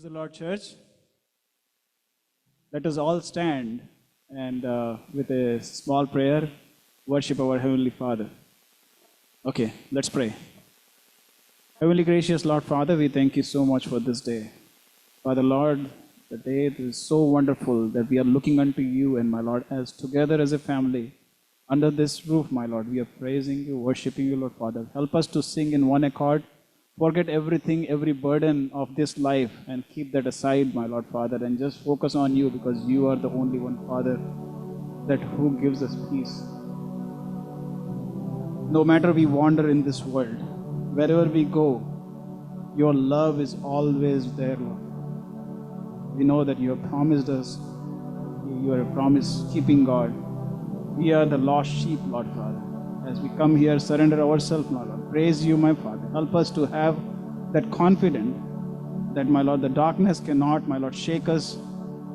the Lord, church. Let us all stand and with a small prayer, worship our Heavenly Father. Okay, let's pray. Heavenly gracious Lord Father, we thank you so much for this day. Father Lord, the day is so wonderful that we are looking unto you, and my Lord, as together as a family, under this roof, my Lord, we are praising you, worshiping you, Lord Father. Help us to sing in one accord. Forget everything, every burden of this life, and keep that aside, my Lord Father, and just focus on you, because you are the only one, Father, that who gives us peace. No matter we wander in this world, wherever we go, your love is always there, Lord. We know that you have promised us, you are a promise-keeping God. We are the lost sheep, Lord Father. As we come here, surrender ourselves, my Lord. Praise you, my Father. Help us to have that confidence that, my Lord, the darkness cannot, my Lord, shake us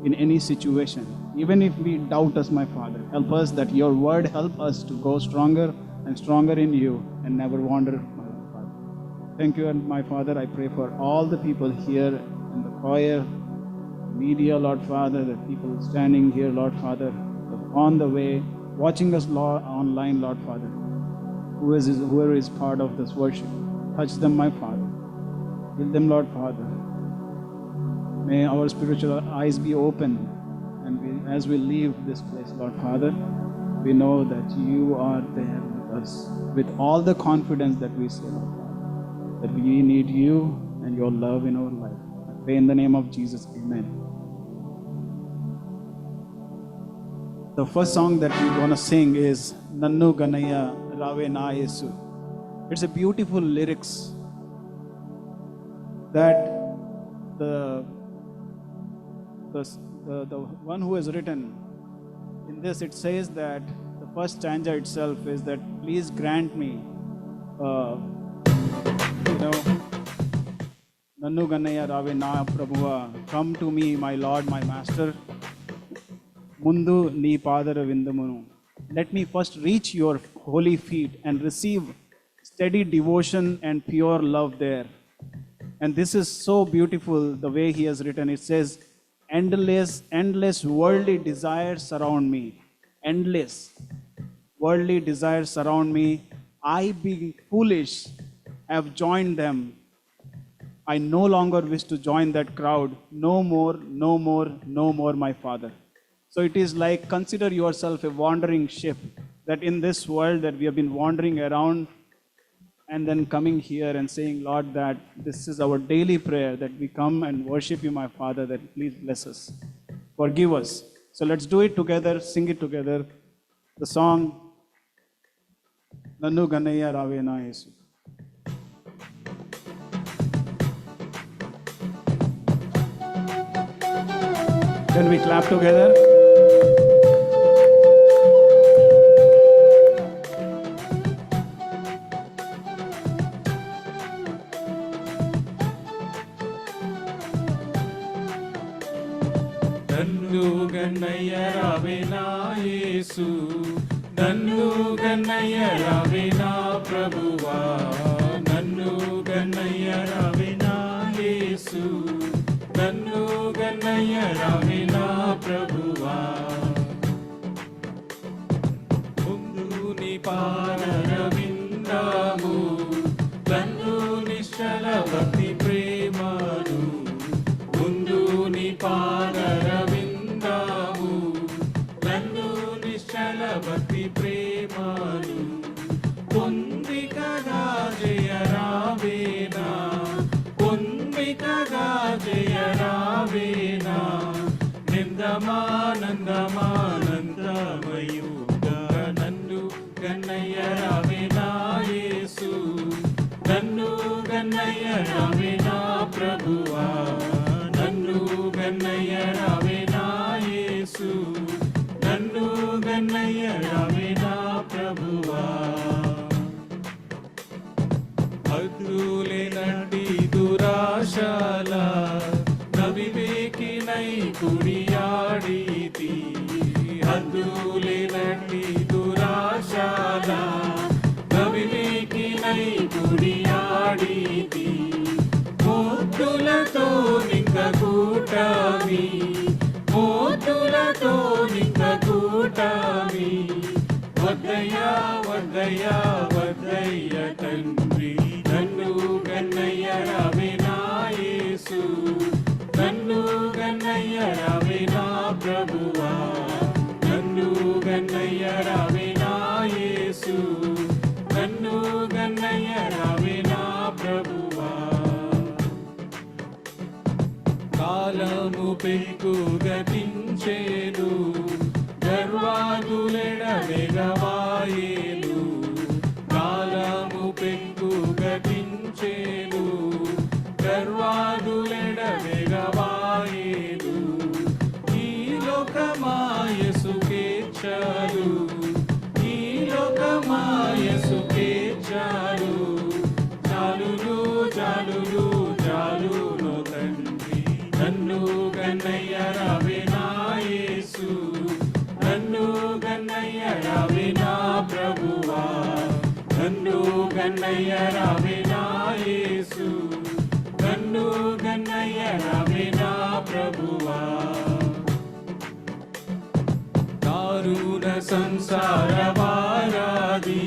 in any situation. Even if we doubt us, my Father, help us that your word help us to go stronger and stronger in you and never wander, my Lord Father. Thank you, and my Father, I pray for all the people here in the choir, media, Lord Father, the people standing here, Lord Father, on the way, watching us online, Lord Father, whoever is part of this worship. Touch them, my Father. Heal them, Lord Father. May our spiritual eyes be open, and as we leave this place, Lord Father, we know that you are there with us, with all the confidence that we say, Lord Father, that we need you and your love in our life. I pray in the name of Jesus, amen. The first song that we're going to sing is Nannu Ganaya Rave Na Yesu. It's a beautiful lyrics that the one who has written in this, it says that the first stanza itself is that please grant me, Nannu Ganaya Rave Na Prabhuva, come to me, my Lord, my Master. Mundu ni padara vindamunu. Let me first reach your holy feet and receive steady devotion and pure love there. And this is so beautiful the way he has written. It says, endless worldly desires surround me. Endless worldly desires surround me. I, being foolish, have joined them. I no longer wish to join that crowd. No more, no more, no more, my Father. So it is like, consider yourself a wandering ship, that in this world that we have been wandering around, and then coming here and saying, Lord, that this is our daily prayer, that we come and worship you, my Father, that please bless us, forgive us. So let's do it together, sing it together. The song, Nannu Ganaya Rave Na Yesu. Can we clap together? Nannu Ganaya Rave Na Yesu, Nannu Ganaya Rave Na Prabhuva, Nannu Ganaya Rave Na Yesu, Nannu Ganaya Rave Na Prabhuva. Mundu ni padara vindamu, Nannu nishala bhakti premanu, Mundu ni padara vindamu, Nannu nishala bhakti premanu, Pundikada jaya ravena, Pundikada jaya ravena, Nindama nandama nandamayuga, Nannu Ganaya Rave Na Yesu, Nannu Ganaya Rave Na Prabhuva, Nannu Ganaya Rave Na Yesu, Nannu Ganaya Rave Na Prabhuva. Adule nandi durashala, navivekinai kudiyaditi. Adule nandi durashala, navivekinai kudiyaditi. Muttulato ninka స్వామి, వద్దయ్యా వద్దయ్యా వద్దయ్య తండ్రి, నన్ను గన్నయ్య రావే నా యేసు, నన్ను గన్నయ్య రావే నా ప్రభువా, నన్ను గన్నయ్య రావే నా యేసు, నన్ను గన్నయ్య రావే నా ప్రభువా. కాలము పెక్కు గతించేను, గర్వాదులెడవెగవాయేను, కాలము పెక్కు గతించేను, గర్వాదులెడవెగవాయేను, ఈ లోకమాయసుకే చాలు, ఈ లోకమాయసుకే చాలు, చాలును చాలును చాలును తండ్రి, నన్ను గన్నయ్య రావే నా యేసు, నన్ను గన్నయ్య రావే నా ప్రభువా, నన్ను గన్నయ్య రావే నా యేసు, నన్ను గన్నయ్య రావే నా ప్రభువా. దారుణ సంసార వారాది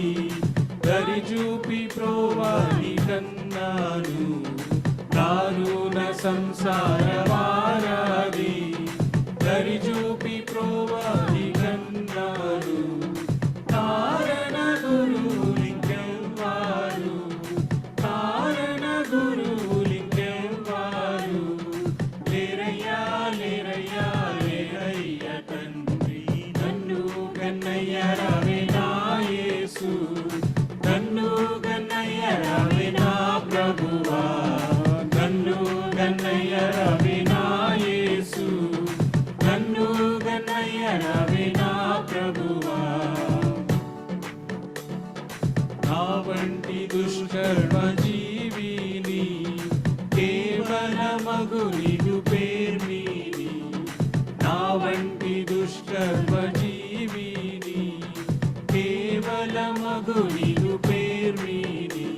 దరి చూపి ప్రోవాని కన్నాను, దారుణ సంసార వారాది దరి చూపి ప్రోవాని కన్నాను, కారణ గురులింకెవ్వారు, కారణ గురులింకెవ్వారు, లేరయ్యా లేరయ్యా లేరయ్య తండ్రి, నన్ను గన్నయ్య రావే నా యేసు, నన్ను గన్నయ్య రావే నా ప్రభువా, నన్ను గన్నయ్య రావే నా యేసు, నన్ను గన్నయ్య రావే నా ప్రభువా. నా వంటి దుష్కర్మ జీవిని కేవలమగు నీకు పేర్మిని, నా వంటి దుష్కర్మ జీవిని కేవలమగు నీకు పేర్మిని,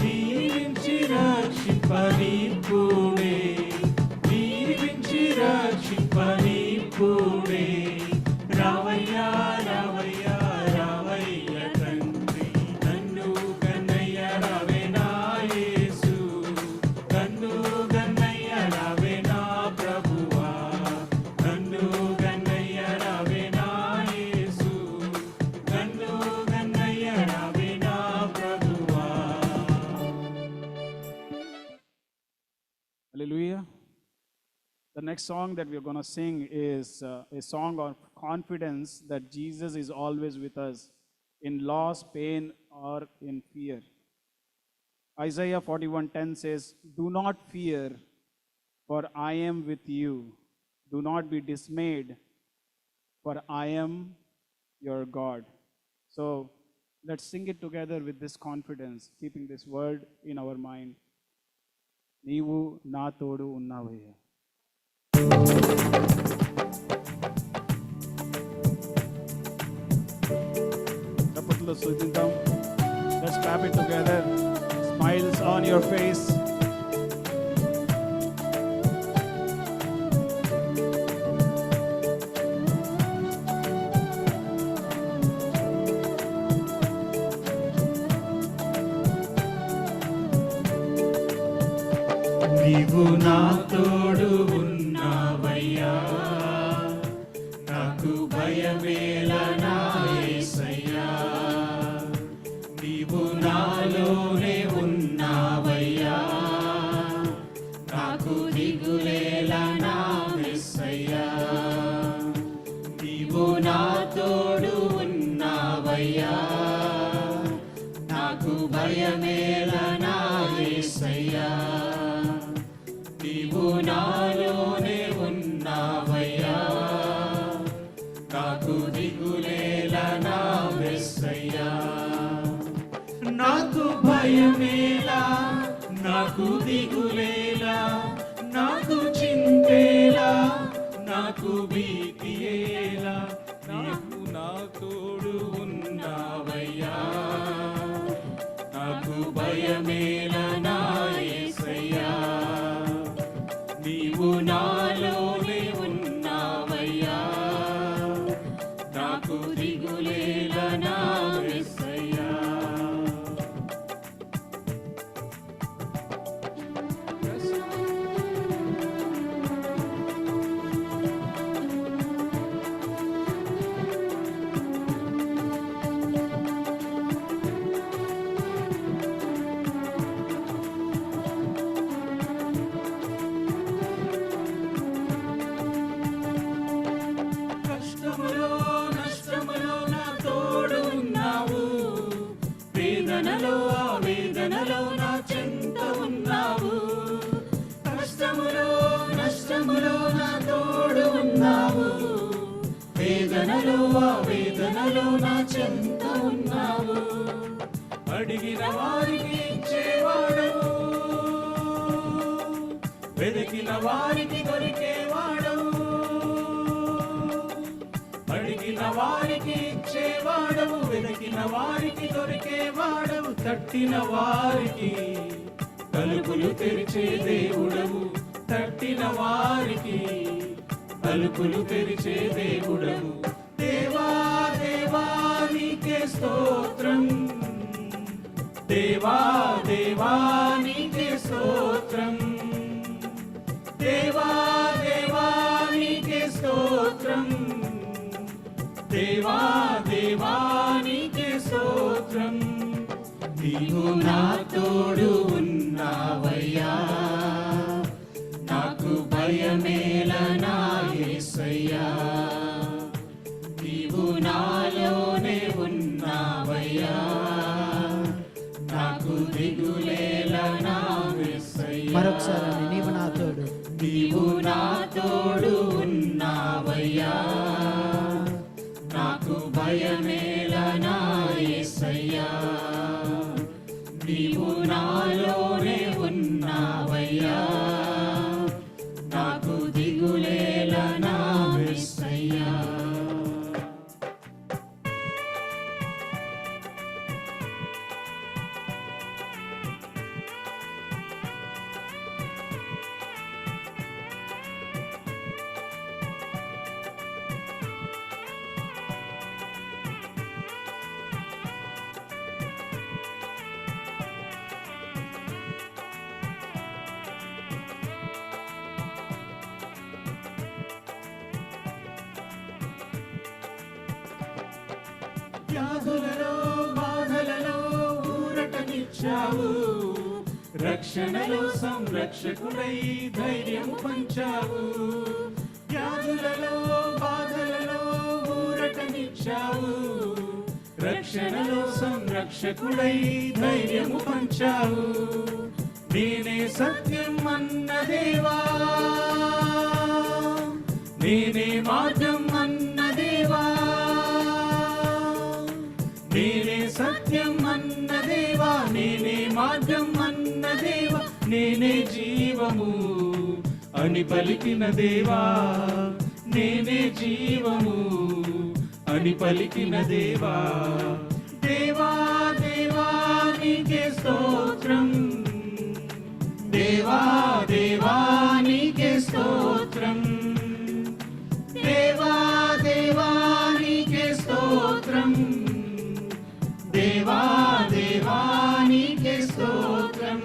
దీవించి రక్షింపనీపుడే, దీవించి రక్షింపనీపుడే, రావయ్యా రావయ్యా రావయ్య తండ్రి, నన్ను గన్నయ్య రావే నా యేసు, నన్ను గన్నయ్య రావే నా ప్రభువా, నన్ను గన్నయ్య రావే నా యేసు, నన్ను గన్నయ్య రావే నా ప్రభువా. Hallelujah. The next song that we are going to sing is a song of confidence that Jesus is always with us in loss, pain, or in fear. Isaiah 41:10 says, "Do not fear, for I am with you. Do not be dismayed, for I am your God." So let's sing it together with this confidence, keeping this word in our mind. నీవు నా తోడు ఉన్నావయ్యా. చప్పట్లతో స్తుతిద్దాం. Let's clap it together. Smiles on your face. నీవు నా తోడు ఉన్నావయ్యా, నాకు భయమేల నా యేసయ్యా, నీవు నాలోనే ఉన్నావయ్యా, నాకు దిగులేల నా యేసయ్యా, నీవు నా తోడు ఉన్నావయ్యా, నాకు భయమేల నా యేసయ్యా, నీవు నాలోనే ఉన్నావయ్యా, నాకు దిగులేల నా యేసయ్యా, నాకు భయమేలా, నాకు దిగులేలా, నాకు చింతేలా, నాకు భీతియేలా, నీవు నా తోడు ఉన్నావయ్యా, నాకు భయమేల నా యేసయ్యా, నీవు నాలోనే ఉన్నావయ్యా, నాకు దిగులేల నా యేసయ్యా. కష్టములో నష్టములో నా తోడు ఉన్నావు, వేదనలో ఆవేదనలో నా చెంత ఉన్నావు. కష్టములో నష్టములో నా తోడు ఉన్నావు, వేదనలో ఆవేదనలో నా చెంత ఉన్నావు. అడిగిన వారికి ఇచ్చేవాడవు, వెతికిన వారికి దొరికేవాడవు. అడిగిన వారికి ఇచ్చేవాడవు, వెతికిన వారికి దొరికేవాడవు. తట్టిన వారికి తలుపులు తెరిచే దేవుడవు, తట్టిన వారికి తలుపులు తెరిచే దేవుడవు. దేవా దేవా నీకే స్తోత్రం, దేవా దేవా నీకే స్తోత్రం, దేవా దేవా నీకే స్తోత్రం, దేవా దేవా నీకే స్తోత్రం. నీవు నా తోడు ఉన్నావయ్యా, నాకు భయమేల నా యేసయ్యా. నీవు నాలోనే ఉన్నావయ్యా, నాకు దిగులేల నా యేసయ్యా. మరొకసారి నీవు నా తోడు, నీవు నా తోడు ఉన్నావయ్యా, నాకు భయమేల నా యేసయ్యా. నీవు నాలోనే ఉన్నావయ్యా, నాకు దిగులేల నా యేసయ్యా. వ్యాధులలో బాధలలో ఊరటనిచ్చావు, రక్షణలో సంరక్షకుడై ధైర్యము పంచావు. వ్యాధులలో బాధలలో ఊరటనిచ్చావు, రక్షణలో సంరక్షకుడై ధైర్యము పంచావు. నేనే సత్యం అన్న దేవా, నేనే మార్గం అన్న దేవా, నేనే సత్యం అన్న దేవా, నేనే మార్గం అన్న దేవా, నేనే జీవము అని పలికిన దేవా, నేనే జీవము అని పలికిన దేవా. దేవా దేవా నీకే స్తోత్రం, దేవా దేవా నీకే స్తోత్రం, దేవా దేవా నీకే స్తోత్రం, దేవా దేవా నీకే స్తోత్రం.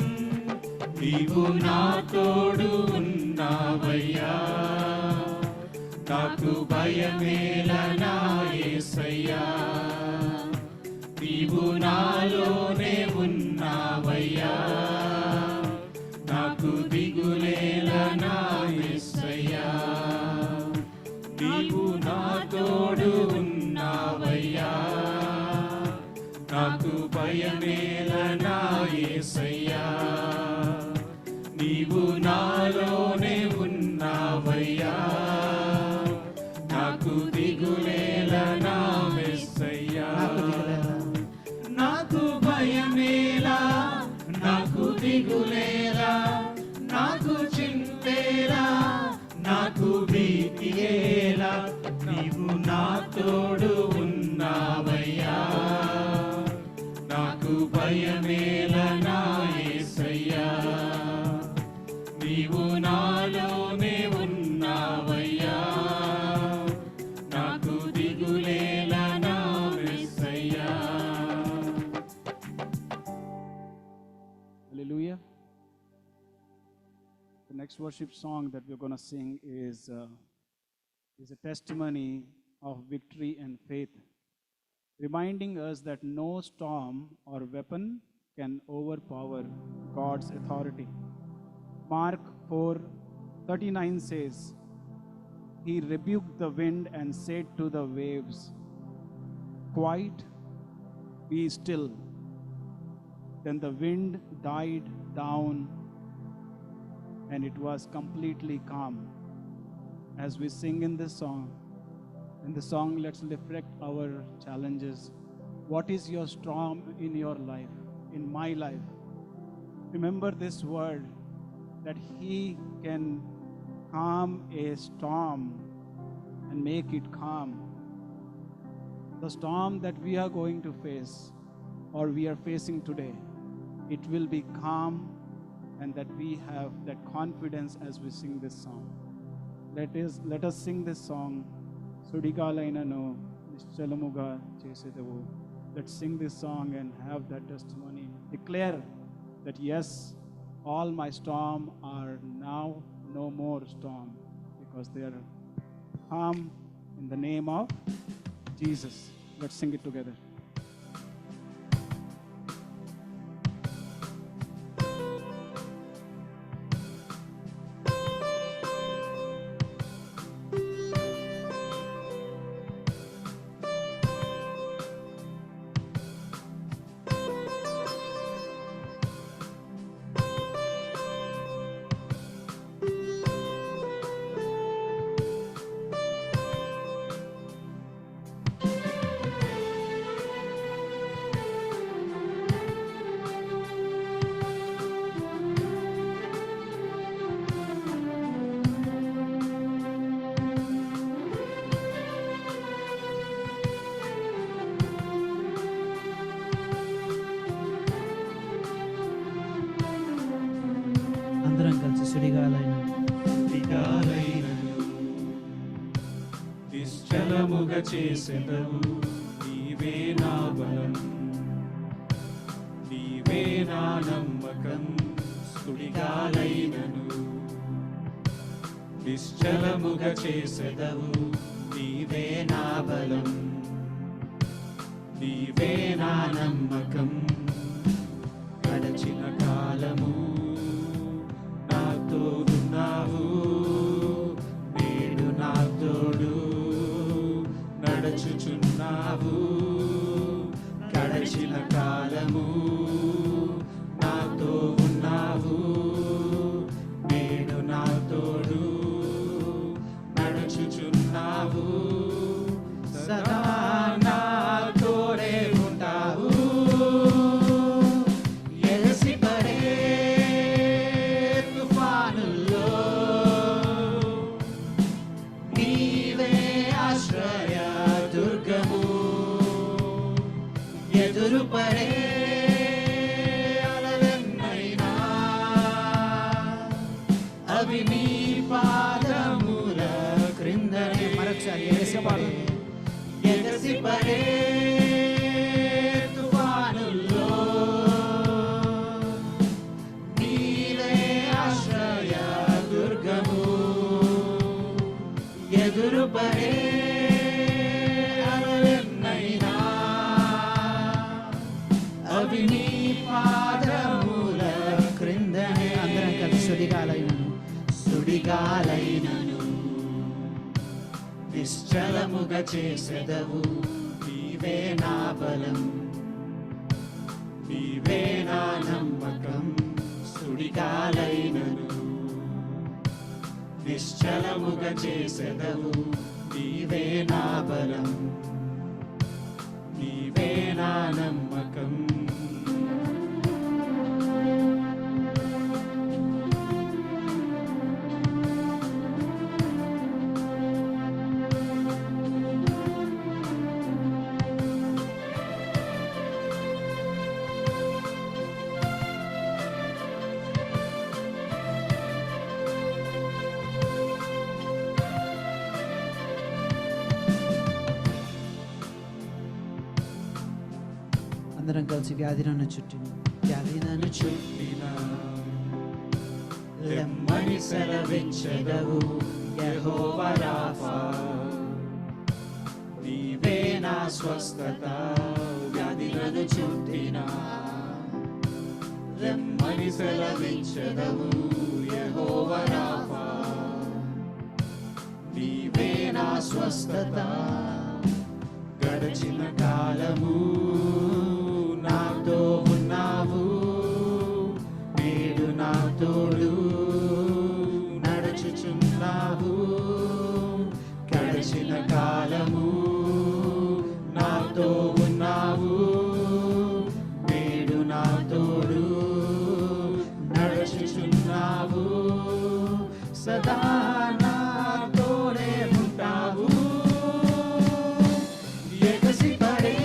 నీవు నా తోడు ఉన్నావయ్యా, నాకు భయమేల నా యేసయ్యా. నీవు నాలోనే ఉన్నావయ్యా, నాకు దిగులేల నా యేసయ్యా. నీవు నా తోడు ఉన్నావయ్యా, నాకు భయమేల నా యేసయ్యా. నీవు నాలోనే ఉన్నావయ్యా, నాకు దిగులేల నా యేసయ్యా. నాకు భయమేలా, నాకు దిగులేలా, నాకు చింతేలా, నాకు భీతియేలా. నీవు నా తోడు ఉన్నావయ్యా, నాకు భయమేల నా యేసయ్యా. నీవు నాలోనే ఉన్నావయ్యా, నాకు దిగులేల నా next worship song that we're going to sing is a testimony of victory and faith, reminding us that no storm or weapon can overpower God's authority. Mark 4:39 says, He rebuked the wind and said to the waves, Quiet, be still. Then the wind died down and it was completely calm. As we sing in this song, let's reflect our challenges. What is your storm in your life, in my life? Remember this word, that He can calm a storm and make it calm. The storm that we are going to face or we are facing today, it will be calm, and that we have that confidence as we sing this song. Let us sing this song. Sudikalainanu Nischalamuga Chesedevu. Let's sing this song and have that testimony. Declare that yes, all my storm are now no more storm, because they are calm in the name of Jesus. Let's sing it together. అందరం కలిసి సుడిగాలైన నిశ్చలముగా చేసెదవు, నీవే నా బలం, నీవే నా నమ్మకం. సుడిగాలైనను నిశ్చలముగా చేసెదవు, నీవే నా బలం, నీవే నా నమ్మకం. గడచిన కాలము నాతో ఉన్నావు, నేడు నా తోడు నడుచుచున్నావు. గడచిన కాలము నాతో ఉన్నావు, నేడు నా తోడు నడుచుచున్నావు. సదా నా తోడే ఉంటావు, ఎగసిపడే తుఫానుల్లో నీవే ఆశ్రయ దుర్గము. ఎదురుపడే అలలెన్నైనా అవి నీ పాదముల క్రిందనే. మరొకసారి ఎగసిపడే ఎగసిపడే తుఫానుల్లో నీవే ఆశ్రయ దుర్గము. ఎదురుపడే అలలెన్నైనా అవి నీ పాదముల క్రిందనే. అందరం కలిసి సుడిగాలైనను సుడిగాలైనను నిశ్చలముగా చేసెదవు, నీవే నా బలం, నీవే నా నమ్మకం. సుడిగాలైనను నిశ్చలముగా చేసెదవు, నీవే నా బలం, నీవే నా నమ్మకం. అందరం కలిసి వ్యాధి నన్ను చుట్టిన చుట్టిన రెమ్మని సెలవిచ్చెదవు యెహోవా రాఫా. నీవే నా స్వస్థత వ్యాధులను చుట్టినా, రెమ్మని సెలవిచ్చెదవు యెహోవా రాఫా. నీవే నా స్వస్థత. గడచిన కాలము నాతో ఉన్నావు, నేడు నా తోడు నడుచుచున్నావు. గడచిన కాలము నాతో ఉన్నావు, నేడు నా తోడు నడుచుచున్నావు. సదా నాతోనే ఉంటావు. ఎగసి పడే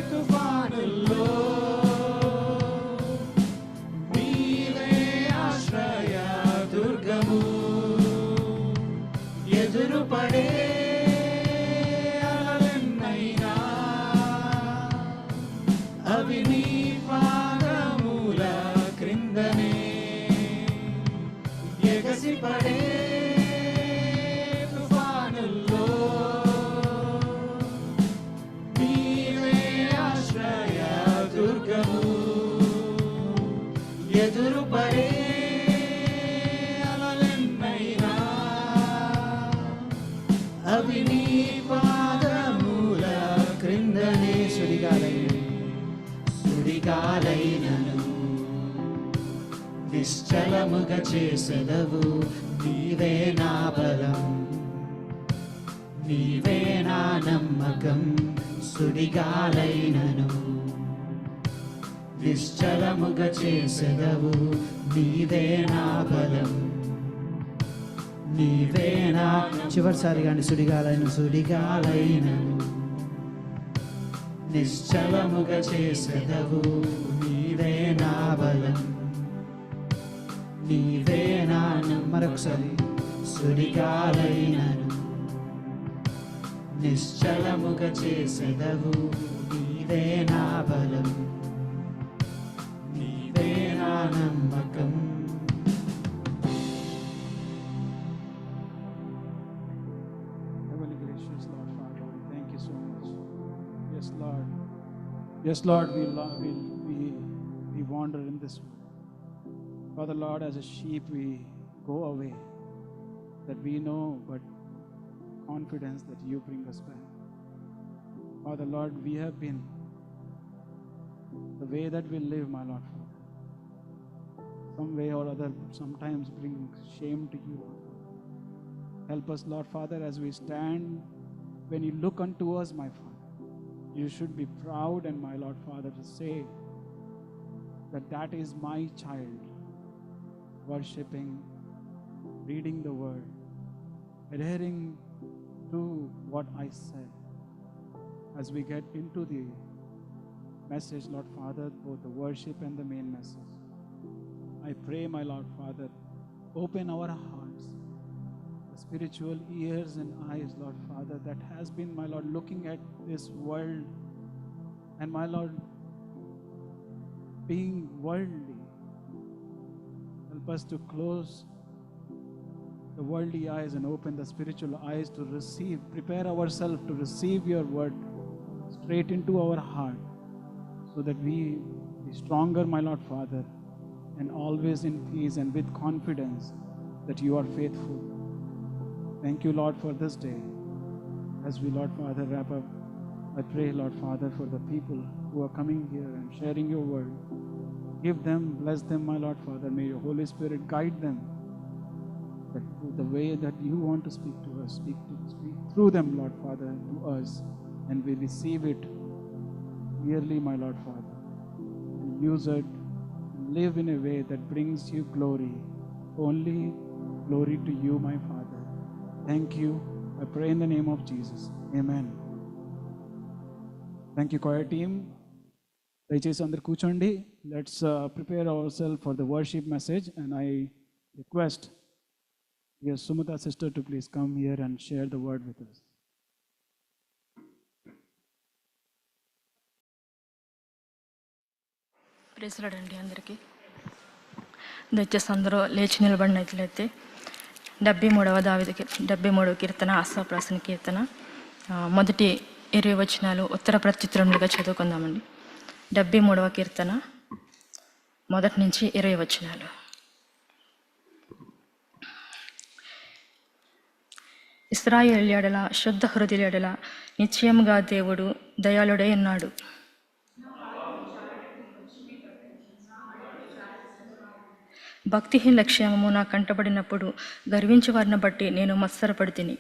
తుఫానుల్లో నీవే ఆశ్రయ దుర్గము. ఎదురు పడే అలలెన్నైనా అవి నీ పాదముల క్రిందనే. ఎగసి పడే తుఫానుల్లో నీవే ఆశ్రయ దుర్గము. ఎదురు పడే అలలెన్నైనా అవి నీ పాదముల క్రిందనే. సుడిగాలైనను నిశ్చలముగా చేసెదవు. నీవే నా బలం, నీవే నా నమ్మకం. సుడిగాలైనను నిశ్చలముగా చేసెదవు. నీవే నా బలం, నీవే నా. చివరిసారిగా అండి, సుడిగాలైనను నిశ్చలముగా చేసెదవు. నీవే నా బలం, నీవే నా నమ్మకం. మరొకసారి సుడిగాలైనను నిశ్చలముగా చేసెదవు. నీవే నా బలం, నీవే నా నమ్మకం. Heavenly gracious Lord Father, we thank you so much. Yes, Lord. Yes, Lord, we wander in this world. Father Lord, as a sheep we go away, that we know, but confidence that you bring us back. Father Lord, we have been the way that we live, my Lord Father. Some way or other sometimes bring shame to you, Lord. Help us, Lord Father, as we stand. When you look unto us, my Father, you should be proud, and my Lord Father, to say that that is my child, worshipping, reading the word, adhering to what I said. As we get into the message, Lord Father, both the worship and the main message, I pray, my Lord Father, open our hearts, the spiritual ears and eyes, Lord Father, that has been, my Lord, looking at this world and, my Lord, being worldly. Help us to close the worldly eyes and open the spiritual eyes to receive, prepare ourselves to receive your word straight into our heart, so that we be stronger, my Lord Father, and always in peace and with confidence that you are faithful. Thank you, Lord, for this day. As we, Lord Father, wrap up, I pray, Lord Father, for the people who are coming here and sharing your word. Give them, bless them, my Lord Father. May your Holy Spirit guide them, that the way that you want to speak to us, speak through them, Lord Father, to us, and we receive it clearly, my Lord Father, and use it and live in a way that brings you glory, only glory to you, my Father. Thank you. I pray in the name of Jesus. Amen. Thank you, choir team. దయచేసి అందరు కూర్చోండి. Let's prepare our self for the worship message, and I request your Sumita sister to please come here and share the word with us. Praise lord అండి అందరికీ. దయచేసి అందరూ లేచి నిలబడినట్లయితే 73వ కీర్తన ఆసాపు రాసిన కీర్తన మొదటి 20 వచనాలు ఉత్తర ప్రత్యుత్తరములుగా చదువుకుందామండి. 73వ కీర్తన మొదటి నుంచి 20 వచనాలు. ఇశ్రాయేలు ఎడల శుద్ధ హృదయుల ఎడల నిశ్చయముగా దేవుడు దయాళుడై ఉన్నాడు. భక్తిహీన క్షేమము నా కంటబడినప్పుడు గర్వించే వారిని బట్టి నేను మత్సరపడితిని.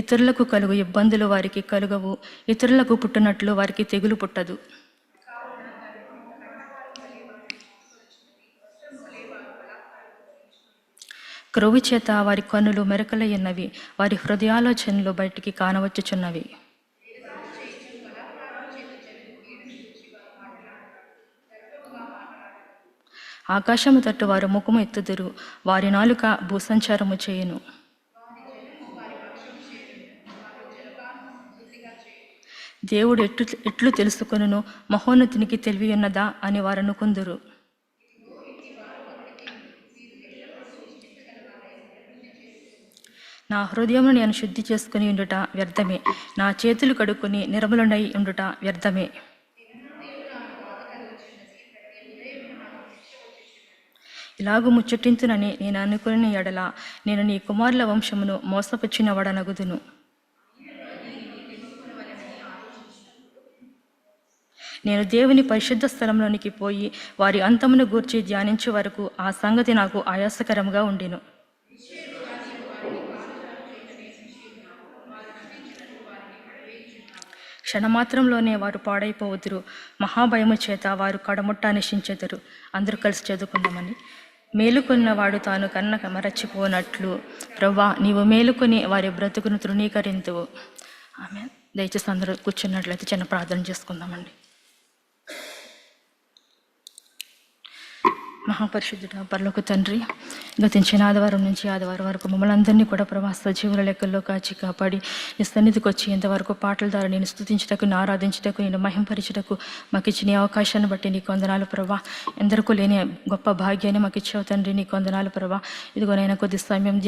ఇతరులకు కలుగు ఇబ్బందులు వారికి కలుగవు, ఇతరులకు పుట్టినట్లు వారికి తెగులు పుట్టదు. క్రొవ్వు చేత వారి కన్నులు మెరకలయ్యున్నవి, వారి హృదయాలోచనలు బయటికి కానవచ్చుచున్నవి. ఆకాశము తట్టు వారు ముఖము ఎత్తుదురు, వారి నాలుక భూసంచారము చేయును. దేవుడు ఎట్లు తెలుసుకొనును, మహోన్నతునికి తెలివి ఉన్నదా అని వారు అనుకుందురు. నా హృదయమును నేను శుద్ధి చేసుకుని ఉండుట వ్యర్థమే, నా చేతులు కడుక్కొని నిర్మలునై ఉండుట వ్యర్థమే. ఇలాగూ ముచ్చటింతునని నేను అనుకుని ఎడల నేను నీ కుమారుల వంశమును మోసపుచ్చిన వాడనగుదును. నేను దేవుని పరిశుద్ధ స్థలంలోనికి పోయి వారి అంతమును గూర్చి ధ్యానించే వరకు ఆ సంగతి నాకు ఆయాసకరంగా ఉండెను. క్షణమాత్రంలోనే వారు పాడైపోవుదురు, మహాభయము చేత వారు కడముట్ట నశించెదరు. అందరూ కలిసి చదువుకుందామని. మేలుకొన్నవాడు తాను కన్న మరచిపోనట్లు ప్రభువా నీవు మేలుకొని వారి బ్రతుకును తృణీకరింతువు. ఆమేన్. దయచేసి అందరూ కూర్చున్నట్లయితే చిన్న ప్రార్థన చేసుకుందామండి. మహాపరిశుద్ధుడ పరలోక తండ్రి, గతించిన ఆదివారం నుంచి ఆదివారం వరకు మమ్మల్ని అందరినీ కూడా ప్రభా సజీవుల లెక్కల్లో కాచి కాపాడి నీ సన్నిధికి వచ్చి ఇంతవరకు పాటల ద్వారా నేను స్తుతించుటకు, నేను ఆరాధించుటకు, నేను మహింపరచుటకు మాకు ఇచ్చిన ఈ అవకాశాన్ని బట్టి నీకు వందనాలు ప్రభా. ఎందరికీ లేని గొప్ప భాగ్యాన్ని మాకు ఇచ్చావు తండ్రి, నీకు వందనాలు ప్రభా. ఇదిగోనైనా కొద్ది సమయం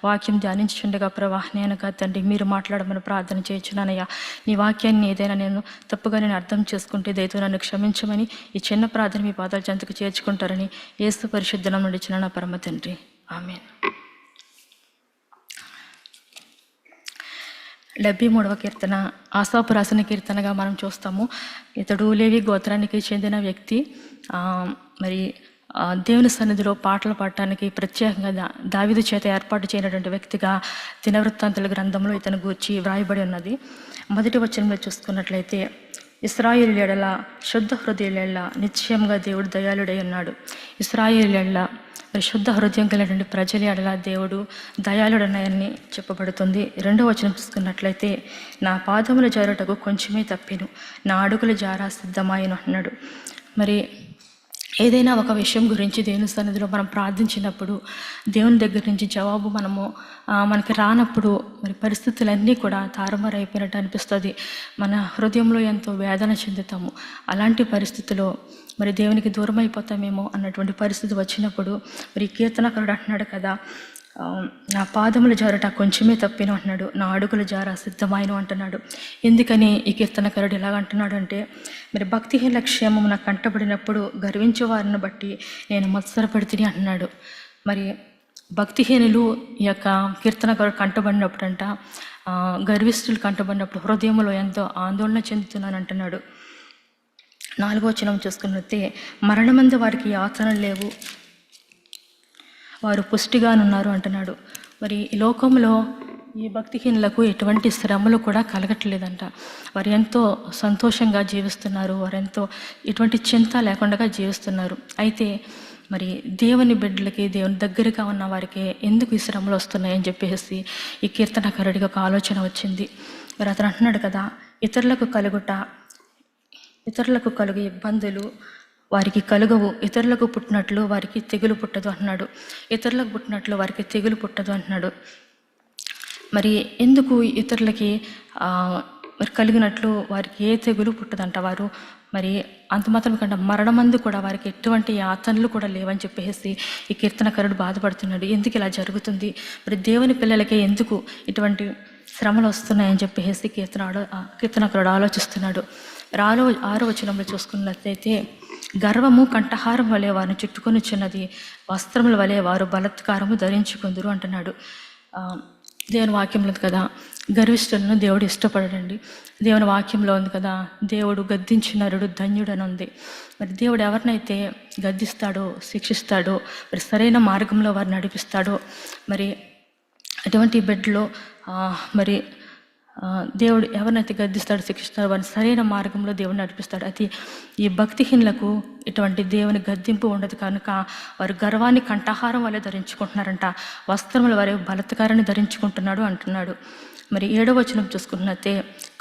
వాక్యం ధ్యానించుండగా ప్రభా నేను కాదు తండ్రి మీరు మాట్లాడమని ప్రార్థన చేయించున్నానయ్యా. నీ వాక్యాన్ని ఏదైనా నేను తప్పుగా నేను అర్థం చేసుకుంటే దయతో నన్ను క్షమించమని ఈ చిన్న ప్రార్థన మీ పాదాల చెంతకు చేర్చుకుంటారని యేసు పరిశుద్ధ నామమున నడిచిన నా పరమ తండ్రి, ఆమేన్. 73వ కీర్తన ఆసాపు రాసిన కీర్తనగా మనం చూస్తాము. ఇతడు లేవి గోత్రానికి చెందిన వ్యక్తి. మరి దేవుని సన్నిధిలో పాటలు పాడటానికి ప్రత్యేకంగా దావీదు చేత ఏర్పాటు చేయనటువంటి వ్యక్తిగా దినవృత్తాంతాల గ్రంథంలో ఇతను గూర్చి వ్రాయబడి ఉన్నది. మొదటి వచనంలో చూసుకున్నట్లయితే ఇశ్రాయేలు ఎడల శుద్ధ హృదయుల నిశ్చయంగా దేవుడు దయాళుడై ఉన్నాడు. ఇశ్రాయేలు ఎడల శుద్ధ హృదయం కలిగినటువంటి ప్రజల ఎడల దేవుడు దయాళుడని చెప్పబడుతుంది. 2వ వచనం చూసుకున్నట్లయితే నా పాదముల జారుటకు కొంచెమే తప్పిను, నా అడుగుల జారా సిద్ధమాయను అన్నాడు. మరి ఏదైనా ఒక విషయం గురించి దేవుని సన్నిధిలో మనం ప్రార్థించినప్పుడు దేవుని దగ్గర నుంచి జవాబు మనకి రానప్పుడు మరి పరిస్థితులన్నీ కూడా తారుమారైపోయినట్టు అనిపిస్తుంది. మన హృదయంలో ఎంతో వేదన చెందుతాము. అలాంటి పరిస్థితిలో మరి దేవునికి దూరం అయిపోతామేమో అన్నటువంటి పరిస్థితి వచ్చినప్పుడు మరి కీర్తనకారుడు అంటున్నాడు కదా, నా పాదముల జారట కొంచెమే తప్పిను అంటున్నాడు, నా అడుగుల జార సిద్ధమాయను అంటున్నాడు. ఎందుకని ఈ కీర్తనకారుడు ఎలాగ అంటున్నాడు అంటే, మరి భక్తిహీన క్షేమం నాకు కంటబడినప్పుడు గర్వించే వారిని బట్టి నేను మత్సరపడితిని అంటున్నాడు. మరి భక్తిహీనులు ఈ యొక్క కీర్తనకారుడు కంటబడినప్పుడంట, గర్విష్ఠులు కంటబడినప్పుడు హృదయంలో ఎంతో ఆందోళన చెందుతున్నాను అంటున్నాడు. 4వ వచనం చూసుకున్నట్టే మరణమందు వారికి యాతనలు లేవు, వారు పుష్టిగానున్నారు అంటున్నాడు. మరి ఈ లోకంలో ఈ భక్తిహీనులకు ఎటువంటి శ్రమలు కూడా కలగట్లేదంట. వారు ఎంతో సంతోషంగా జీవిస్తున్నారు, వారెంతో ఎటువంటి చింత లేకుండా జీవిస్తున్నారు. అయితే మరి దేవుని బిడ్డలకి దేవుని దగ్గరగా ఉన్న వారికి ఎందుకు ఈ శ్రమలు వస్తున్నాయని చెప్పేసి ఈ కీర్తనకారుడికి ఒక ఆలోచన వచ్చింది. మరి అతను అంటున్నాడు కదా, ఇతరులకు కలుగు ఇబ్బందులు వారికి కలుగవు, ఇతరులకు పుట్టినట్లు వారికి తెగులు పుట్టదు అంటున్నాడు. ఇతరులకు పుట్టినట్లు వారికి తెగులు పుట్టదు అంటున్నాడు. మరి ఎందుకు ఇతరులకి మరి కలిగినట్లు వారికి ఏ తెగులు పుట్టదంట? వారు మరి అంత మాత్రం కంటే మరణమందు కూడా వారికి ఎటువంటి యాతనలు కూడా లేవని చెప్పేసి ఈ కీర్తనకారుడు బాధపడుతున్నాడు. ఎందుకు ఇలా జరుగుతుంది, మరి దేవుని పిల్లలకే ఎందుకు ఇటువంటి శ్రమలు వస్తున్నాయని చెప్పేసి కీర్తనకారుడు ఆలోచిస్తున్నాడు. 6వ వచనంలో చూసుకున్నట్లయితే, గర్వము కంఠహారం వలె వారిని చుట్టుకొని చిన్నది, వస్త్రముల వలె వారు బలత్కారము ధరించుకుందురు అంటున్నాడు. దేవుని వాక్యంలో ఉంది కదా, గర్విష్ఠులను దేవుడు ఇష్టపడడండి. దేవుని వాక్యంలో ఉంది కదా, దేవుడు గద్దించిన నరుడు ధన్యుడు అని ఉంది. మరి దేవుడు ఎవరినైతే గద్దిస్తాడో, శిక్షిస్తాడో, మరి సరైన మార్గంలో వారిని నడిపిస్తాడో, మరి అటువంటి బిడ్డలో మరి దేవుడు ఎవరినైతే గద్దిస్తాడో, శిక్షిస్తాడో వారిని సరైన మార్గంలో దేవుడు నడిపిస్తాడు. అది ఈ భక్తిహీనులకు ఇటువంటి దేవుని గద్దింపు ఉండదు కనుక వారు గర్వాన్ని కంఠహారం వలె ధరించుకుంటున్నారంట, వస్త్రముల వలె బలత్కారాన్ని ధరించుకుంటున్నాడు అంటున్నాడు. మరి 7వ వచనం చూసుకున్నట్లయితే,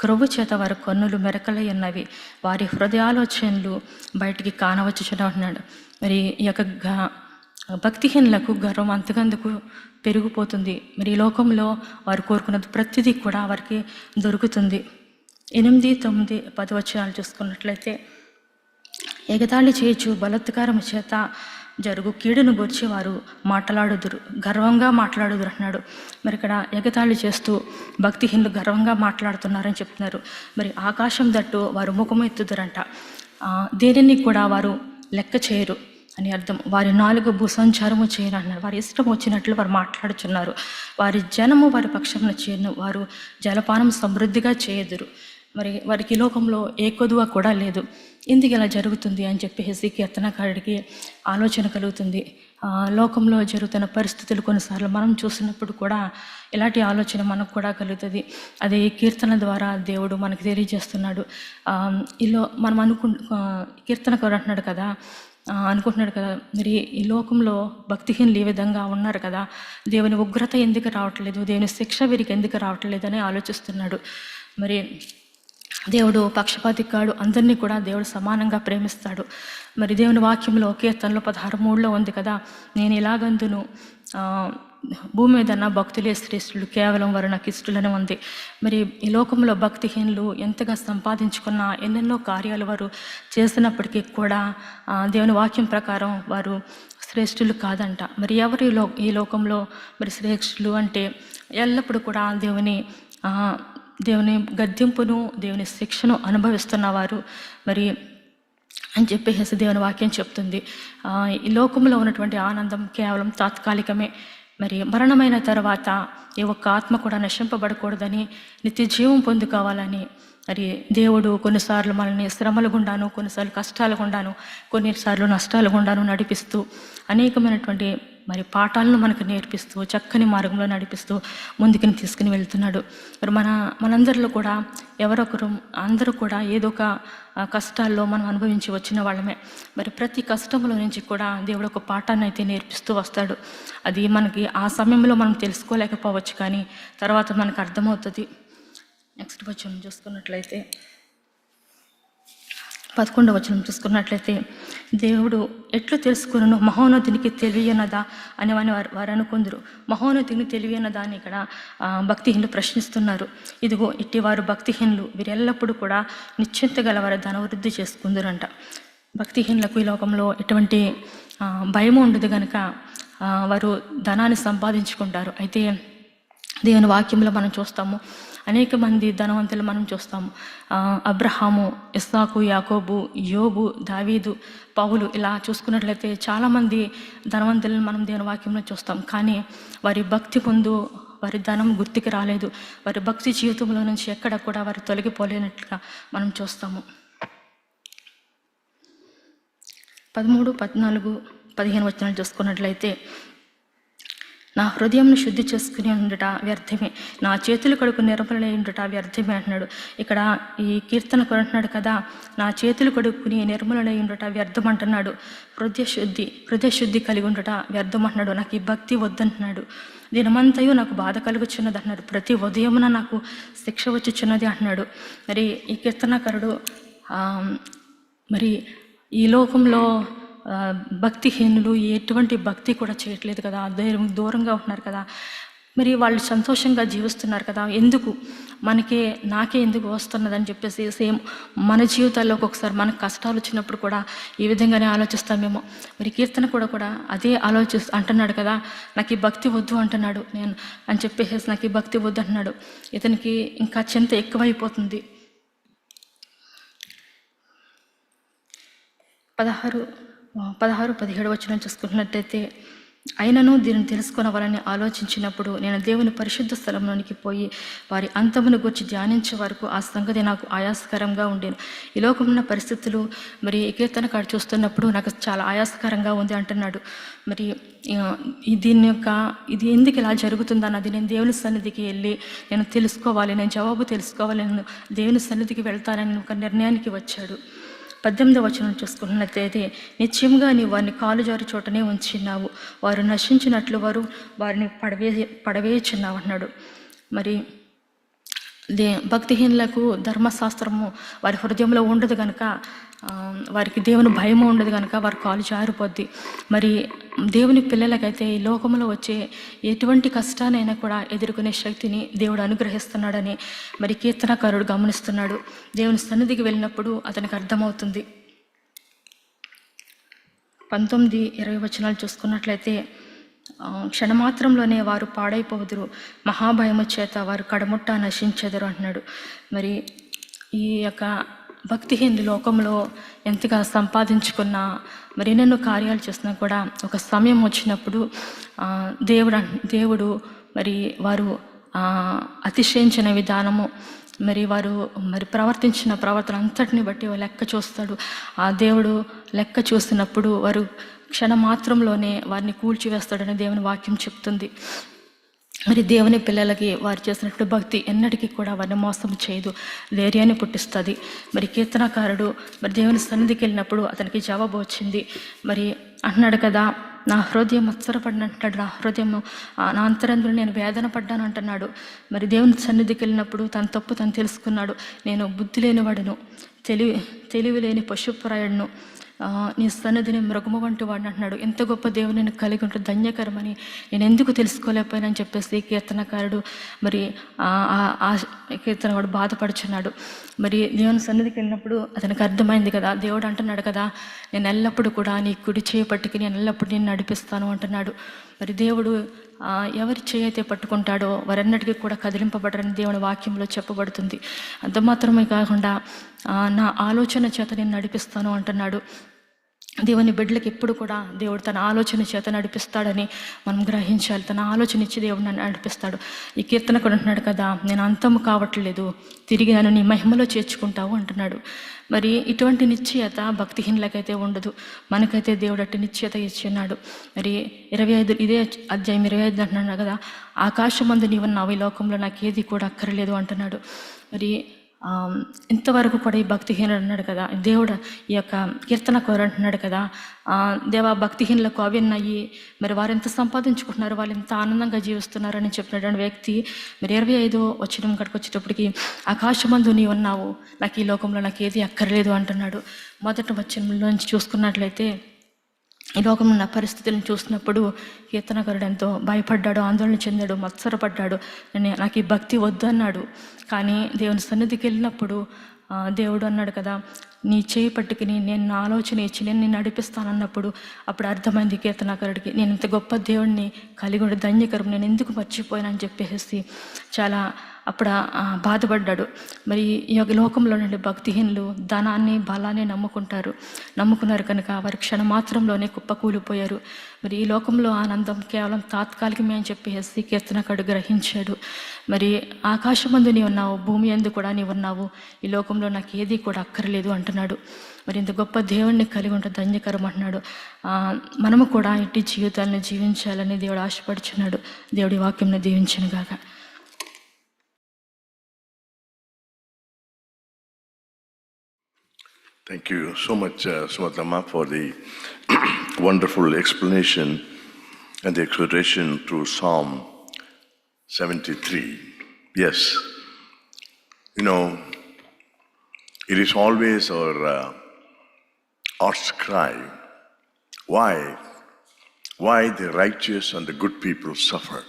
క్రొవ్వు చేత వారి కన్నులు మెరకలై ఉన్నవి, వారి హృదయాలోచనలు బయటికి కానవచ్చుచున్న అంటున్నాడు. మరి ఈ యొక్క భక్తిహీనులకు గర్వం అంతకందుకు పెరిగిపోతుంది. మరి ఈ లోకంలో వారు కోరుకున్నది ప్రతిదీ కూడా వారికి దొరుకుతుంది. 8, 9, 10 వచనాలు చూసుకున్నట్లయితే, ఎగతాళి చేయొచ్చు బలత్కారం చేత జరుగు కీడును గూర్చి వారు మాట్లాడుదురు, గర్వంగా మాట్లాడుదురు అంటున్నాడు. మరి ఇక్కడ ఎగతాళి చేస్తూ భక్తిహీనులు గర్వంగా మాట్లాడుతున్నారని చెప్తున్నారు. మరి ఆకాశం దట్టు వారు ముఖమెత్తుదురంట, దేనిని కూడా వారు లెక్క చేయరు అని అర్థం. వారి నాలుగు భూసంచారము చేయరు అన్నారు. వారి ఇష్టం వచ్చినట్లు వారు మాట్లాడుచున్నారు. వారి జనము వారి పక్షమున చేయను, వారు జలపానం సమృద్ధిగా చేయదురు. మరి వారికి లోకంలో ఏ కొదువ కూడా లేదు. ఎందుకు ఇలా జరుగుతుంది అని చెప్పేసి కీర్తనకారుడికి ఆలోచన కలుగుతుంది. లోకంలో జరుగుతున్న పరిస్థితులు కొన్నిసార్లు మనం చూసినప్పుడు కూడా ఇలాంటి ఆలోచన మనకు కూడా కలుగుతుంది. అది కీర్తన ద్వారా దేవుడు మనకు తెలియజేస్తున్నాడు. ఇలా మనం కీర్తనకారుడు అంటున్నాడు కదా, అనుకుంటున్నాడు కదా, మరి ఈ లోకంలో భక్తిహీనులు ఈ విధంగా ఉన్నారు కదా, దేవుని ఉగ్రత ఎందుకు రావట్లేదు, దేవుని శిక్ష వీరికి ఎందుకు రావట్లేదు అని ఆలోచిస్తున్నాడు. మరి దేవుడు పక్షపాతి కాడు, అందరినీ కూడా దేవుడు సమానంగా ప్రేమిస్తాడు. మరి దేవుని వాక్యంలో కీర్తనలో 16:3 ఉంది కదా, నేను ఇలాగందును భూమి మీద నా భక్తులే శ్రేష్ఠులు, కేవలం వారు నాకు ఇష్టలని ఉంది. మరి ఈ లోకంలో భక్తిహీనులు ఎంతగా సంపాదించుకున్న ఎన్నెన్నో కార్యాలు వారు చేసినప్పటికీ కూడా దేవుని వాక్యం ప్రకారం వారు శ్రేష్ఠులు కాదంట. మరి ఎవరు ఈ లోకంలో మరి శ్రేష్ఠులు అంటే ఎల్లప్పుడూ కూడా దేవుని గద్దింపును, దేవుని శిక్షను అనుభవిస్తున్నవారు మరి అని చెప్పేసి దేవుని వాక్యం చెప్తుంది. ఈ లోకంలో ఉన్నటువంటి ఆనందం కేవలం తాత్కాలికమే. మరి మరణమైన తర్వాత ఏ ఒక్క ఆత్మ కూడా నశింపబడకూడదని, నిత్య జీవం పొందుకోవాలని మరి దేవుడు కొన్నిసార్లు మనల్ని శ్రమల గుండాను, కొన్నిసార్లు కష్టాల గుండాను, కొన్నిసార్లు నష్టాల గుండాను నడిపిస్తూ అనేకమైనటువంటి మరి పాఠాలను మనకు నేర్పిస్తూ చక్కని మార్గంలో నడిపిస్తూ ముందుకు తీసుకుని వెళ్తున్నాడు. మరి మనందరిలో కూడా అందరూ కూడా ఏదో ఒక కష్టాల్లో మనం అనుభవించి వచ్చిన వాళ్ళమే. మరి ప్రతి కష్టంలో నుంచి కూడా దేవుడు ఒక పాఠాన్ని అయితే నేర్పిస్తూ వస్తాడు. అది మనకి ఆ సమయంలో మనం తెలుసుకోలేకపోవచ్చు, కానీ తర్వాత మనకు అర్థమవుతుంది. నెక్స్ట్ వచనం చూసుకున్నట్లయితే 11వ వచనం చూసుకున్నట్లయితే, దేవుడు ఎట్లు తెలుసుకును, మహోన్నతునికి తెలియనదా అని వారు అనుకుందరు. మహోన్నతుని తెలియనదా అని ఇక్కడ భక్తిహీనులు ప్రశ్నిస్తున్నారు. ఇదిగో ఇట్టి వారు భక్తిహీనులు, వీరు ఎల్లప్పుడూ కూడా నిశ్చింత గల వారు ధనవృద్ధి చేసుకుందరంట. భక్తిహీనులకు ఈ లోకంలో ఎటువంటి భయం ఉండదు కనుక వారు ధనాన్ని సంపాదించుకుంటారు. అయితే దేవుని వాక్యంలో మనం చూస్తాము, అనేక మంది ధనవంతులు మనం చూస్తాము. అబ్రహాము, ఇస్సాకు, యాకోబు, యోబు, దావీదు, పౌలు, ఇలా చూసుకున్నట్లయితే చాలామంది ధనవంతులను మనం దేవుని వాక్యంలో చూస్తాం. కానీ వారి భక్తి ముందు వారి ధనం గుర్తుకి రాలేదు. వారి భక్తి జీవితంలో నుంచి ఎక్కడ కూడా వారు తొలగిపోలేనట్లుగా మనం చూస్తాము. 13, 14, 15 వచనాలు చూసుకున్నట్లయితే, నా హృదయంను శుద్ధి చేసుకుని ఉండట వ్యర్థమే, నా చేతులు కడుకు నిర్మలై ఉండట వ్యర్థమే అంటున్నాడు. ఇక్కడ ఈ కీర్తనకు అంటున్నాడు కదా, నా చేతులు కడుక్కుని నిర్మలై ఉండట వ్యర్థం అంటున్నాడు. హృదయ శుద్ధి కలిగి ఉండట వ్యర్థం అంటున్నాడు. నాకు ఈ భక్తి వద్దంటున్నాడు. దినమంతయు నాకు బాధ కలుగుచున్నది అంటున్నాడు. ప్రతి ఉదయమున నాకు శిక్ష వచ్చుచున్నది అంటున్నాడు. మరి ఈ కీర్తనకారుడు మరి ఈ లోకంలో భక్తిహీనులు ఎటువంటి భక్తి కూడా చేయట్లేదు కదా, దూరంగా ఉంటున్నారు కదా. మరి వాళ్ళు సంతోషంగా జీవిస్తున్నారు కదా, ఎందుకు నాకే ఎందుకు వస్తున్నదని చెప్పేసి సేమ్ మన జీవితాల్లో ఒక్కొక్కసారి మనకు కష్టాలు వచ్చినప్పుడు కూడా ఈ విధంగానే ఆలోచిస్తామేమో. మరి కీర్తన కూడా అదే అంటున్నాడు కదా, నాకు ఈ భక్తి వద్దు అంటున్నాడు నేను అని చెప్పేసి, నాకు ఈ భక్తి వద్దు అంటున్నాడు. ఇతనికి ఇంకా చింత ఎక్కువైపోతుంది. 16-17 వచనం చూసుకున్నట్టయితే, అయినను దీనిని తెలుసుకునవాలని ఆలోచించినప్పుడు నేను దేవుని పరిశుద్ధ స్థలంలోనికి పోయి వారి అంతమును గురించి ధ్యానించే వరకు ఆ సంగతి నాకు ఆయాసకరంగా ఉండేను. ఈ లోకంలో పరిస్థితులు మరి కీర్తన కాడ చూస్తున్నప్పుడు నాకు చాలా ఆయాసకరంగా ఉంది అంటున్నాడు. మరి ఇది ఎందుకు ఇలా జరుగుతుందన్నది నేను దేవుని సన్నిధికి వెళ్ళి నేను తెలుసుకోవాలి, నేను జవాబు తెలుసుకోవాలి, నేను దేవుని సన్నిధికి వెళ్తానని ఒక నిర్ణయానికి వచ్చాడు. 18వ వచనం చూసుకున్నట్లయితే, నిశ్చయంగా నీవు వారిని కాలుజారు చోటనే ఉంచినావు, వారు నశించినట్లు వారిని పడవేయుచున్నావు అన్నాడు. మరి భక్తిహీనులకు ధర్మశాస్త్రము వారి హృదయంలో ఉండదు కనుక, వారికి దేవుని భయము ఉండదు కనుక వారి కాలు జారిపోద్ది. మరి దేవుని పిల్లలకైతే ఈ లోకంలో వచ్చే ఎటువంటి కష్టానైనా కూడా ఎదుర్కొనే శక్తిని దేవుడు అనుగ్రహిస్తున్నాడని మరి కీర్తనకారుడు గమనిస్తున్నాడు. దేవుని సన్నిధికి వెళ్ళినప్పుడు అతనికి అర్థమవుతుంది. 19-20 వచనాలు చూసుకున్నట్లయితే, క్షణమాత్రంలోనే వారు పాడైపోదురు, మహాభయము చేత వారు కడముట్ట నశించెదరు అంటున్నాడు. మరి ఈ యొక్క భక్తిహీన లోకంలో ఎంతగా సంపాదించుకున్నా, మరి ఎన్నెన్నో కార్యాలు చేసినా కూడా ఒక సమయం వచ్చినప్పుడు దేవుడు మరి వారు అతిశయించిన విధానము, వారు ప్రవర్తించిన ప్రవర్తన అంతటిని బట్టి లెక్క చూస్తాడు. ఆ దేవుడు లెక్క చూసినప్పుడు వారు క్షణమాత్రంలోనే వారిని కూల్చివేస్తాడని దేవుని వాక్యం చెప్తుంది. మరి దేవుని పిల్లలకి వారు చేసినట్టు భక్తి ఎన్నటికీ కూడా వారిని మోసం చేయదు, ధైర్యాన్ని పుట్టిస్తుంది. మరి కీర్తనకారుడు దేవుని సన్నిధికి వెళ్ళినప్పుడు అతనికి జవాబు వచ్చింది. మరి అంటున్నాడు కదా, నా హృదయం మత్సరపడిన అంటాడు, నా హృదయం నా అంతరంగంలో నేను వేదన పడ్డాను అంటున్నాడు. మరి దేవుని సన్నిధికి వెళ్ళినప్పుడు తన తప్పు తను తెలుసుకున్నాడు. నేను బుద్ధి లేనివాడును, తెలివి లేని పశుప్రాయుడును, నీ సన్నిధిని మృగము వంటి వాడిని అంటున్నాడు. ఎంత గొప్ప దేవుని నేను కలిగి ఉంటే ధన్యకరమని నేను ఎందుకు తెలుసుకోలేకపోయానని చెప్పేసి కీర్తనకారుడు కీర్తనకారుడు బాధపడుచున్నాడు. మరి దేవుని సన్నిధికి వెళ్ళినప్పుడు అతనికి అర్థమైంది కదా, దేవుడు అంటున్నాడు కదా, నేను ఎల్లప్పుడూ కూడా నీ కుడి చేయి పట్టుకుని నేను ఎల్లప్పుడూ నేను నడిపిస్తాను అంటున్నాడు. మరి దేవుడు ఎవరి చేయి అయితే పట్టుకుంటాడో వారన్నిటికీ కూడా కదిలింపబడరని దేవుని వాక్యంలో చెప్పబడుతుంది. అంత మాత్రమే కాకుండా నా ఆలోచన చేత నేను నడిపిస్తాను అంటున్నాడు. దేవుని బిడ్డలకు ఎప్పుడు కూడా దేవుడు తన ఆలోచన చేత నడిపిస్తాడని మనం గ్రహించాలి. తన ఆలోచన ఇచ్చి దేవుడు నన్ను నడిపిస్తాడు. ఈ కీర్తన కూడా అంటున్నాడు కదా, నేను అంతము కావట్లేదు, తిరిగి నన్ను నీ మహిమలో చేర్చుకుంటావు అంటున్నాడు. మరి ఇటువంటి నిశ్చయత భక్తిహీనులకైతే ఉండదు, మనకైతే దేవుడు అట్టి నిశ్చయత ఇచ్చిన్నాడు. మరి 25 ఇదే అధ్యాయం 25 అంటున్నాడు కదా, ఆకాశమందు నీవున్నావు, ఈ లోకంలో నాకు ఏది కూడా అక్కర్లేదు అంటున్నాడు. మరి ఇంతవరకు కూడా ఈ భక్తిహీనుడు అన్నాడు కదా, దేవుడు ఈ యొక్క కీర్తనకారుడు అంటున్నాడు కదా, దేవా భక్తిహీనులకు అవి ఉన్నాయి, మరి వారు ఎంత సంపాదించుకుంటున్నారు, వాళ్ళు ఎంత ఆనందంగా జీవిస్తున్నారు అని చెప్పినటువంటి వ్యక్తి మరి 25వ వచనం కాడికి వచ్చేటప్పటికి, ఆకాశమందు నీవు ఉన్నావు, నాకు ఈ లోకంలో నాకు ఏది అక్కర్లేదు అంటున్నాడు. మొదటి వచనంలోంచి చూసుకున్నట్లయితే, ఈ లోకంలో నా పరిస్థితులను చూసినప్పుడు కీర్తనకారుడు ఎంతో భయపడ్డాడు, ఆందోళన చెందాడు, మత్సరపడ్డాడు. నాకు ఈ భక్తి వద్దు అన్నాడు. కానీ దేవుని సన్నిధికి వెళ్ళినప్పుడు దేవుడు అన్నాడు కదా, నీ చేయి పట్టుకుని నేను నా ఆలోచన ఇచ్చి నేను నడిపిస్తానన్నప్పుడు అప్పుడు అర్థమైంది కీర్తనకారుడికి, నేను ఇంత గొప్ప దేవుడిని కలిగి ఉండే ధన్యకరం నేను ఎందుకు మర్చిపోయానని చెప్పేసి చాలా అప్పుడు బాధపడ్డాడు. మరి ఈ యొక్క లోకంలో నుండి భక్తిహీనులు ధనాన్ని బలాన్ని నమ్ముకున్నారు కనుక వారి క్షణమాత్రంలోనే కుప్పకూలిపోయారు. మరి ఈ లోకంలో ఆనందం కేవలం తాత్కాలికమే అని చెప్పేసి కీర్తనకారుడు గ్రహించాడు. మరి ఆకాశమందు నీవు ఉన్నావు, భూమి యందు కూడా నీవు ఉన్నావు, ఈ లోకంలో నాకు ఏది కూడా అక్కర్లేదు అంటున్నాడు. మరి ఇంత గొప్ప దేవుణ్ణి కలిగి ఉంటే ధన్యకరం అంటున్నాడు. మనము కూడా ఇట్టి జీవితాలను జీవించాలని దేవుడు ఆశపడుచున్నాడు. దేవుడి వాక్యంను దీవించును గాక. Thank you so much, Sumatrama, for the wonderful explanation and the exhortation through Psalm 73. Yes, it is always our heart's cry. Why the righteous and the good people suffer?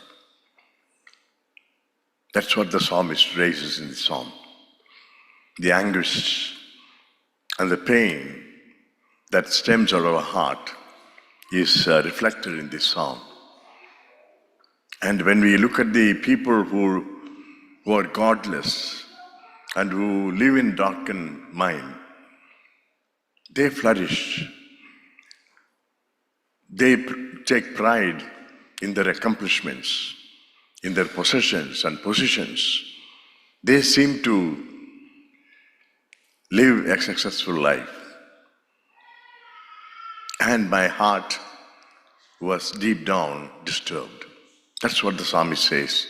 That's what the psalmist raises in the psalm. The anguish and the pain that stems out of our heart is reflected in this psalm. And when we look at the people who are godless and who live in darkened mind, they flourish. They take pride in their accomplishments, in their possessions and positions. They seem to live a successful life. And my heart was deep down disturbed. That's what the psalmist says.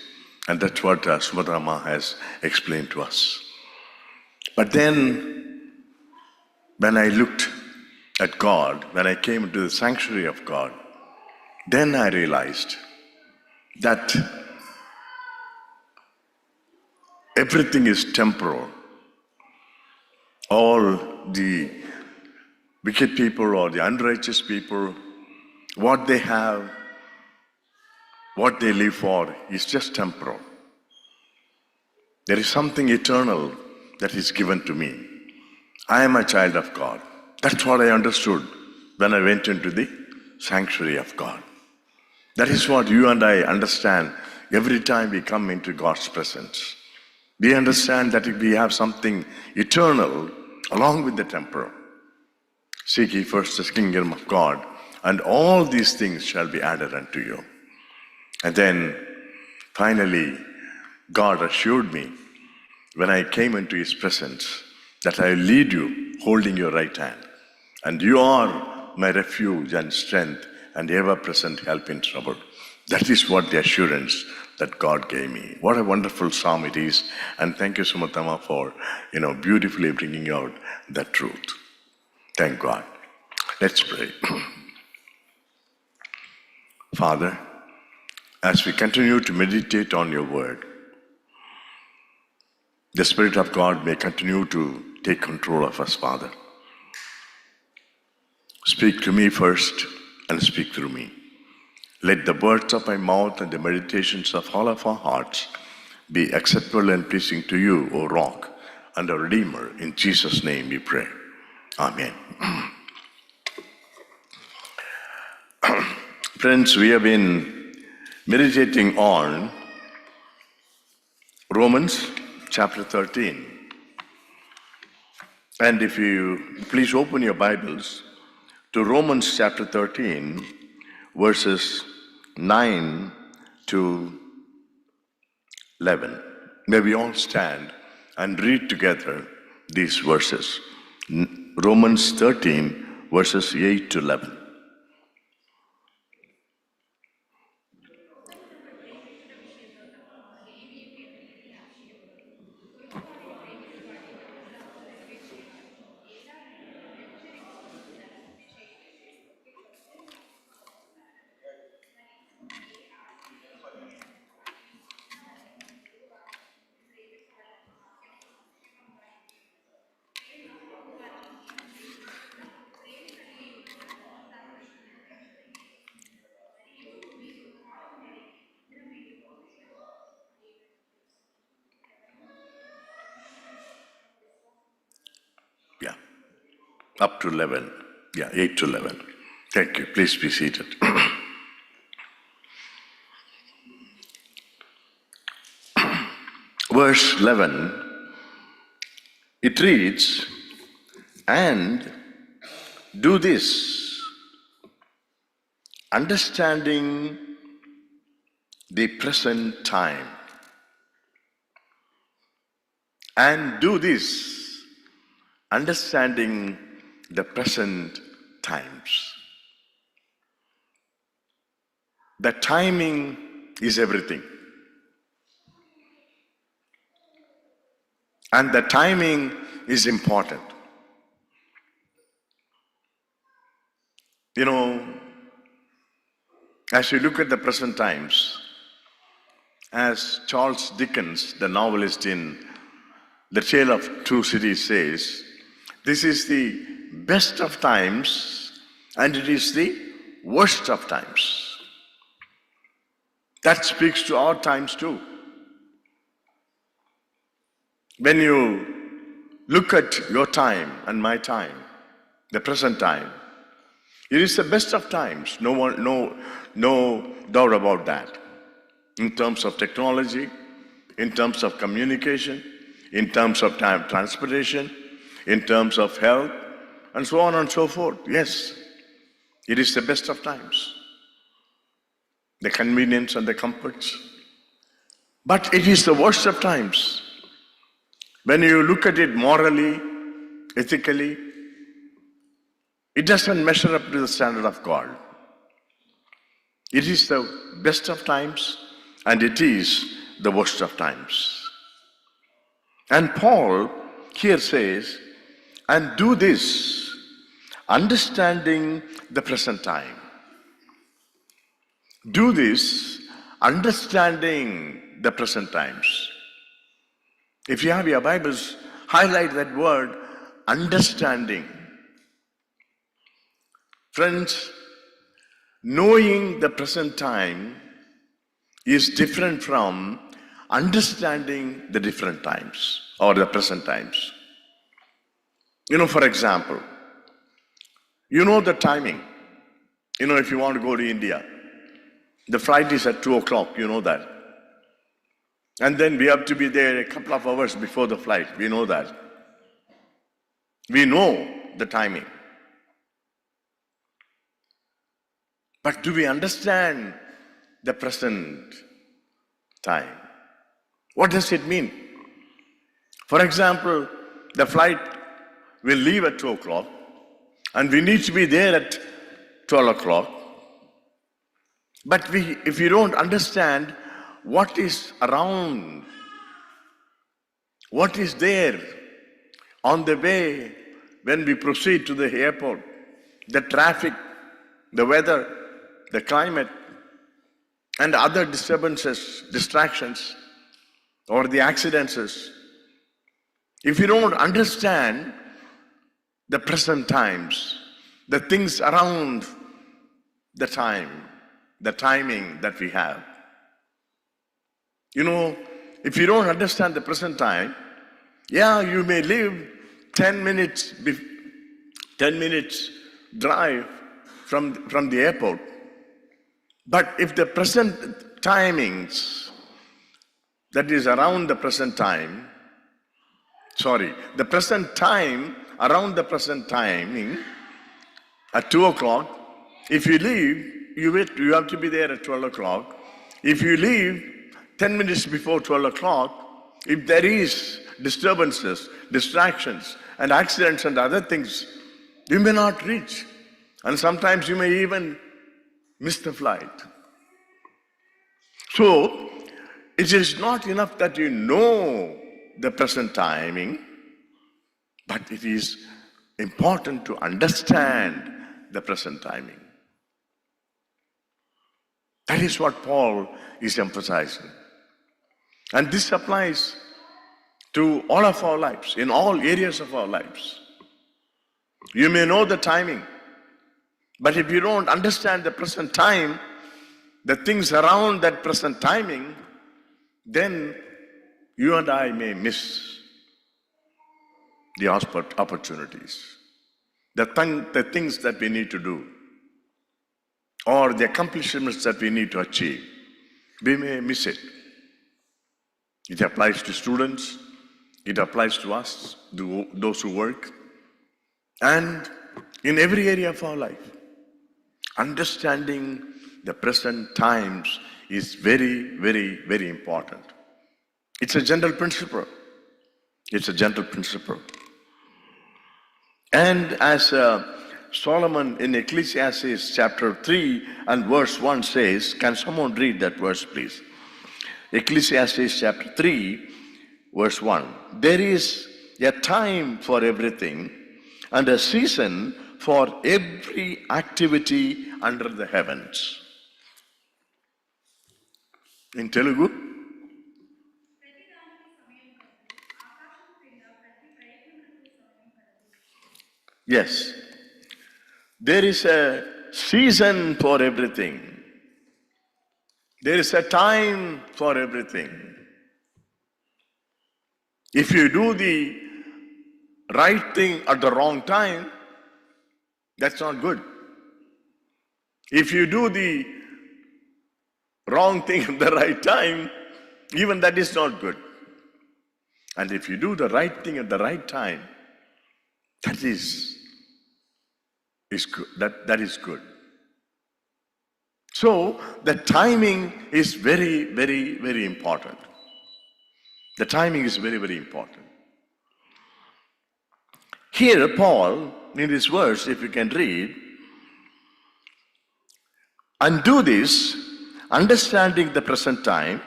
And that's what Sumatrama has explained to us. But then, when I looked at God, when I came into the sanctuary of God, then I realized that everything is temporal. All the wicked people or the unrighteous people, what they have, what they live for is just temporal. There is something eternal that is given to me. I am a child of God. That's what I understood when I went into the sanctuary of God. That is what you and I understand every time we come into God's presence. We understand that we have something eternal along with the temporal. Seek ye first the kingdom of God, and all these things shall be added unto you. And then finally, God assured me when I came into His presence that I will lead you holding your right hand. And you are my refuge and strength and ever-present help in trouble. That is what the assurance that God gave me. What a wonderful psalm it is. And thank you, Sumatama, for beautifully bringing out that truth. Thank God. Let's pray. Father, as we continue to meditate on your word, the Spirit of God may continue to take control of us, Father. Speak to me first and speak through me. Let the words of my mouth and the meditations of all of our hearts be acceptable and pleasing to you, O Rock and our Redeemer. In Jesus' name we pray. Amen. Friends, we have been meditating on Romans chapter 13. And if you please open your Bibles to Romans chapter 13, verses 9 to 11. May we all stand and read together these verses. Romans 13, verses 8 to 11. Yeah, up to 11. Yeah, 8 to 11. Thank you. Please be seated. Verse 11, it reads, and do this, understanding the present time. And do this, understanding the present times. The timing is everything. And the timing is important. As you look at the present times, as Charles Dickens, the novelist in The Tale of Two Cities says, this is the best of times and it is the worst of times. That speaks to our times too. When you look at your time and my time, the present time, it is the best of times. No doubt about that. In terms of technology, in terms of communication, in terms of time transportation, in terms of health, and so on and so forth. Yes, it is the best of times. The convenience and the comforts. But it is the worst of times. When you look at it morally, ethically, it doesn't measure up to the standard of God. It is the best of times and it is the worst of times. And Paul here says, and do this, understanding the present time. Do this, understanding the present times. If you have your Bibles, highlight that word, understanding. Friends, knowing the present time is different from understanding the different times or the present times. For example, you know the timing. If you want to go to India, the flight is at 2 o'clock, you know that. And then we have to be there a couple of hours before the flight, we know that. We know the timing. But do we understand the present time? What does it mean? For example, the flight will leave at 2 o'clock and we need to be there at 12 o'clock. But if you don't understand what is around, what is there on the way when we proceed to the airport, the traffic, the weather, the climate, and other disturbances, distractions, or the accidents. If you don't understand the present times, the things around the time, the timing that we have. If you don't understand the present time, you may live 10 minutes drive from the airport. But if the present timings, that is around the present time, the present time around the present timing at 2 o'clock, if you leave, you have to be there at 12 o'clock. If you leave 10 minutes before 12 o'clock, if there is disturbances, distractions, and accidents and other things, you may not reach. And sometimes you may even miss the flight. So, it is not enough that you know the present timing, but it is important to understand the present timing. That is what Paul is emphasizing. And this applies to all of our lives, in all areas of our lives. You may know the timing, but if you don't understand the present time, the things around that present timing, then you and I may miss the opportunities, the things that we need to do, or the accomplishments that we need to achieve. We may miss it. It applies to students, it applies to us, those who work, and in every area of our life. Understanding the present times is very, very, very important. It's a general principle. It's a general principle. And as Solomon in Ecclesiastes chapter 3 and verse 1 says, can someone read that verse, please? Ecclesiastes chapter 3, verse 1. There is a time for everything and a season for every activity under the heavens. In Telugu? Yes. There is a season for everything. There is a time for everything. If you do the right thing at the wrong time, that's not good. If you do the wrong thing at the right time, even that is not good. And if you do the right thing at the right time, that is good. That is good. So the timing is very, very, very important. The timing is very, very important. Here, Paul, in this verse, if you can read, and do this, understanding the present time,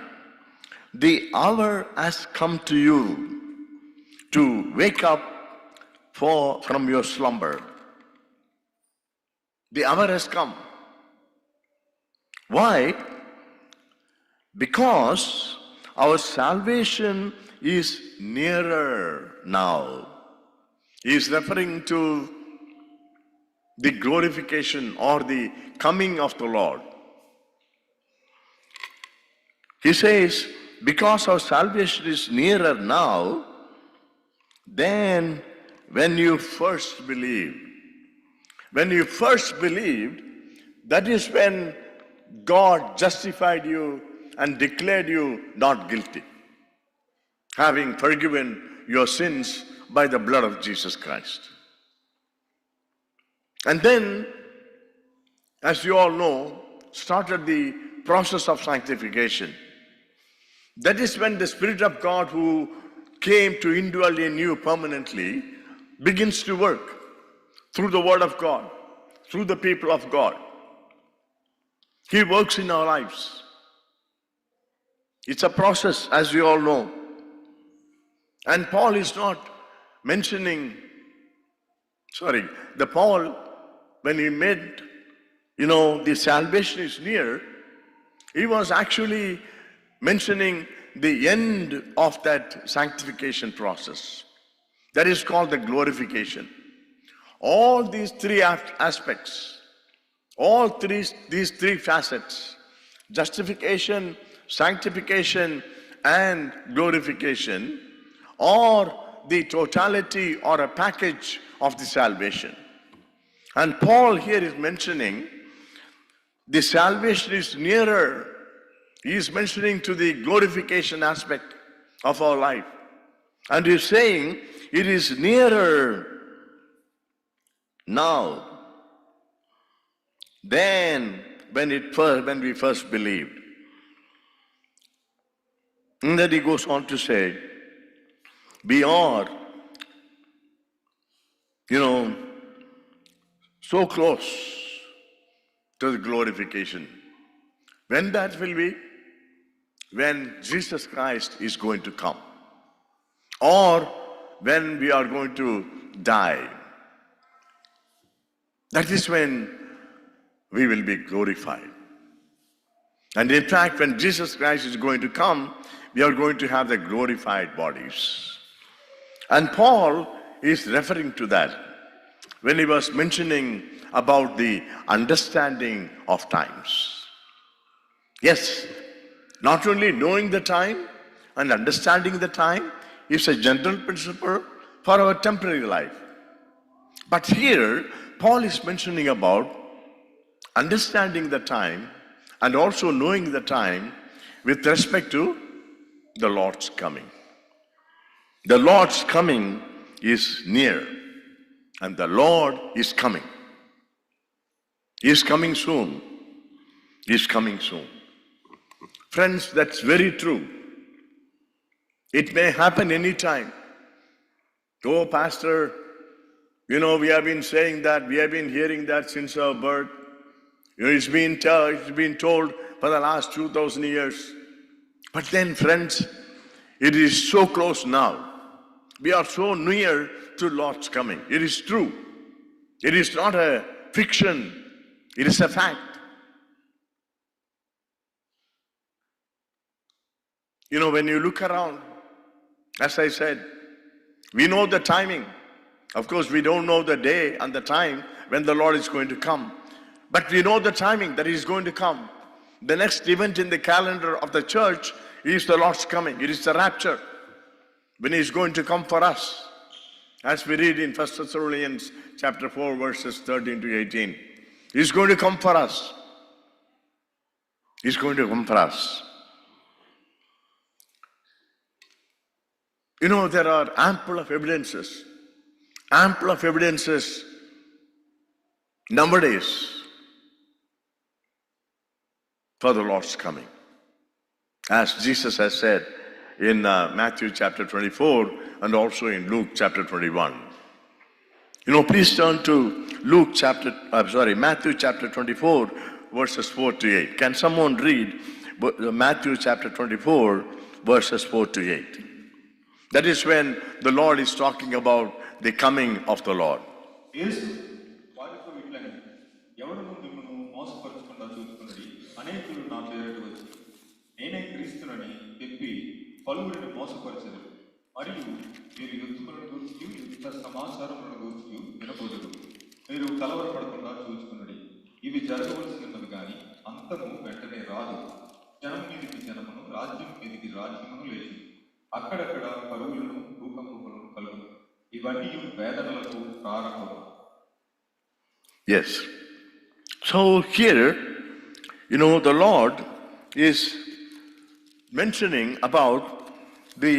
the hour has come to you to wake up from your slumber. The hour has come. Why? Because our salvation is nearer now. He is referring to the glorification or the coming of the Lord. He says, because our salvation is nearer now than when you first believed. When you first believed, that is when God justified you and declared you not guilty, having forgiven your sins by the blood of Jesus Christ. And then, as you all know, started the process of sanctification. That is when the Spirit of God, who came to indwell in you permanently, begins to work through the Word of God, through the people of God. He works in our lives. It's a process, as you all know. And Paul is not mentioning, Paul, when he made, the salvation is near, he was actually mentioning the end of that sanctification process. That is called the glorification. All these three aspects, these three facets, justification, sanctification, and glorification, are the totality or a package of the salvation. And Paul here is mentioning the salvation is nearer. He is mentioning to the glorification aspect of our life. And he is saying it is nearer now than when we first believed. And then he goes on to say, we are, so close to the glorification. When that will be? When Jesus Christ is going to come. Or when we are going to die. That is when we will be glorified. And in fact, when Jesus Christ is going to come, we are going to have the glorified bodies. And Paul is referring to that when he was mentioning about the understanding of times. Yes, not only knowing the time and understanding the time is a general principle for our temporary life. But here, Paul is mentioning about understanding the time and also knowing the time with respect to the Lord's coming. The Lord's coming is near, and the Lord is coming. He is coming soon. He is coming soon. Friends, that's very true. It may happen anytime. Oh, Pastor, we have been saying that, we have been hearing that since our birth. It's been told for the last 2,000 years. But then, friends, it is so close now. We are so near to Lord's coming. It is true. It is not a fiction. It is a fact. When you look around, as I said, we know the timing. Of course, we don't know the day and the time when the Lord is going to come. But we know the timing that He is going to come. The next event in the calendar of the church is the Lord's coming. It is the rapture. when He's going to come for us. As we read in 1 Thessalonians chapter 4, verses 13 to 18. He's going to come for us. He's going to come for us. You know, there are ample of evidences nowadays for the Lord's coming. As Jesus has said in Matthew chapter 24 and also in Luke chapter 21. You know, please turn to Matthew chapter 24, verses 4 to 8. Can someone read Matthew chapter 24, verses 4 to 8? That is when the Lord is talking about the coming of the Lord. యేసు వారితో ఇట్లని ఎవడును మిమ్మును మోసపరచకుండా చూసుకున్నది అనేకులు నా పేరిట వచ్చి నేనే క్రీస్తునని చెప్పి పలువురిని మోసపరచదు మరియు మీరు యుద్ధములను గూర్చి యుద్ధ సమాచారములను గూర్చి వినబోదురు మీరు కలవరపడకుండా చూసుకున్నది ఇవి జరగవలసినవి గాని అంతము వెంటనే రాదు జనం మీదికి జనమును రాజ్యం మీదికి రాజ్యమును లేదు అక్కడక్కడ కరువులను భూకంపములను కలుగును ఇవన్నీ వేదనలకు ప్రారంభము. Yes. So here, you know, the Lord is mentioning about the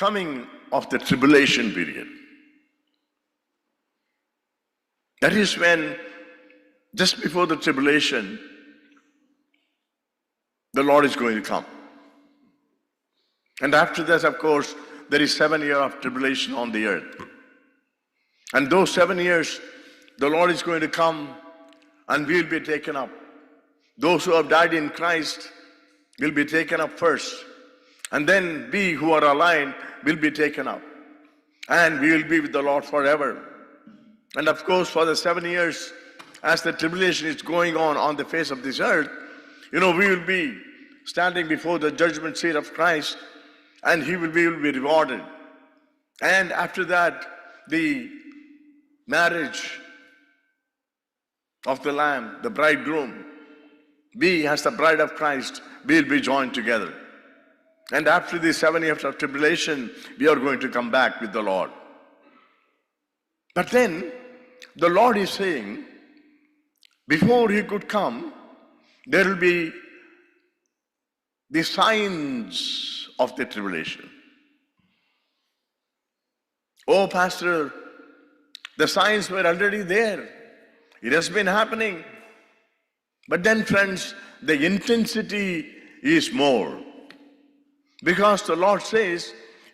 coming of the tribulation period. That is when, just before the tribulation, the Lord is going to come. And after that, of course, there is 7 years of tribulation on the earth. And those 7 years, the Lord is going to come and we will be taken up. Those who have died in Christ will be taken up first. And then we who are alive will be taken up. And we will be with the Lord forever. And of course, for the 7 years, as the tribulation is going on the face of this earth, you know, we will be standing before the judgment seat of Christ, and we will be rewarded. And after that, the marriage of the Lamb, the bridegroom, we as the bride of Christ will be joined together. And after the 7 years of tribulation, we are going to come back with the Lord. But then, the Lord is saying, before He could come, there will be the signs of the tribulation. Oh, Pastor, the signs were already there. It has been happening. But then, friends, the intensity is more. Because the Lord says,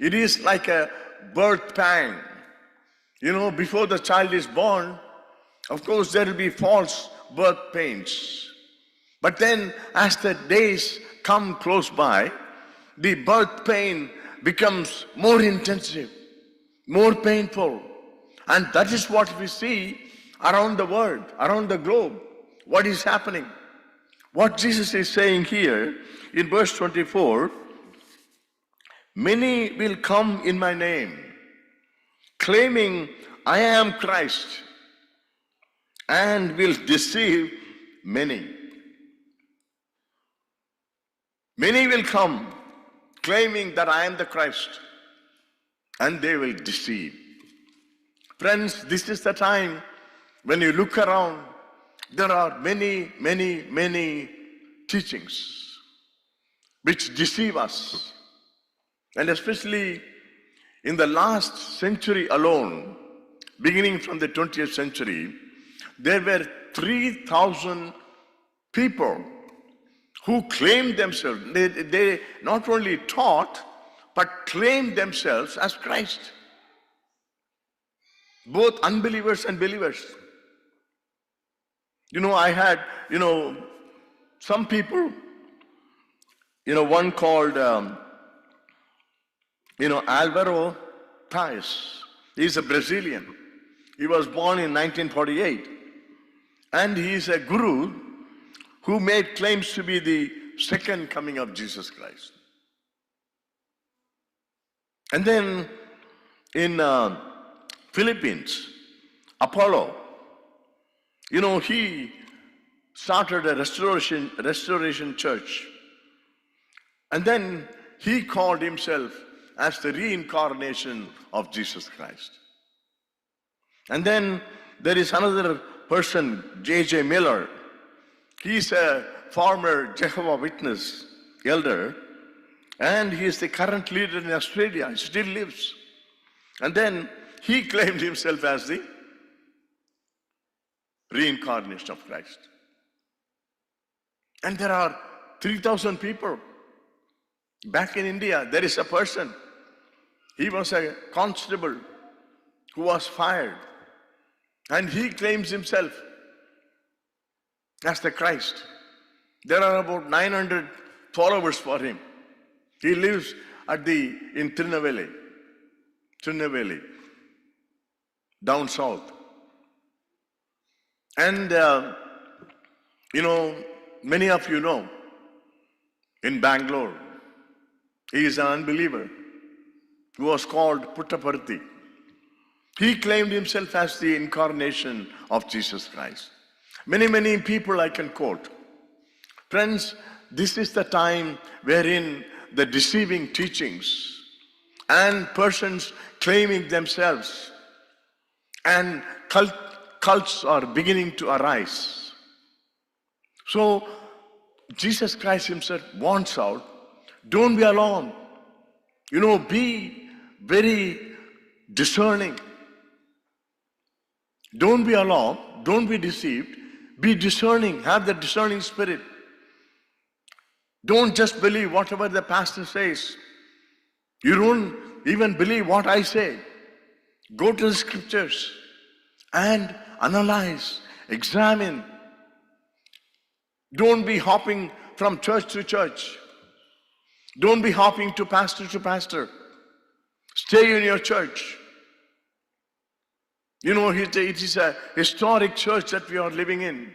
it is like a birth pang. You know, before the child is born, of course, there will be false birth pains. But then, as the days come close by, the birth pain becomes more intensive, more painful. And that is what we see around the world, around the globe. What is happening? What Jesus is saying here in verse 24, many will come in my name, claiming I am Christ, and will deceive many. Many will come claiming that I am the Christ, and they will deceive. Friends, this is the time when you look around, there are many teachings which deceive us. And especially in the last century alone, beginning from the 20th century, there were 3,000 people who claimed themselves, they not only taught, but claimed themselves as Christ. Both unbelievers and believers. You know, I had, some people, one called, Alvaro Paes. He's a Brazilian. He was born in 1948. And he is a guru who made claims to be the second coming of Jesus Christ. And then in Philippines, Apollo, he started a restoration church. And then he called himself as the reincarnation of Jesus Christ. And then there is another person, J.J. Miller. He's a former Jehovah's Witness elder, and he is the current leader in Australia. He still lives. And then he claimed himself as the reincarnation of Christ. And there are 3,000 people. Back in India, there is a person. He was a constable who was fired. And he claims himself as the Christ. There are about 900 followers for him. He lives in Tirunelveli, down south. And, many of you know, in Bangalore, he is an unbeliever who was called Puttaparthi. He claimed himself as the incarnation of Jesus Christ. Many people I can quote. Friends, this is the time wherein the deceiving teachings and persons claiming themselves and cults are beginning to arise. So, Jesus Christ himself warns out, don't be alone. Be very discerning. Don't be alone. Don't be deceived. Be discerning. Have the discerning spirit. Don't just believe whatever the pastor says. You don't even believe what I say. Go to the scriptures and analyze, examine. Don't be hopping from church to church. Don't be hopping to pastor. Stay in your church. It is a historic church that we are living in.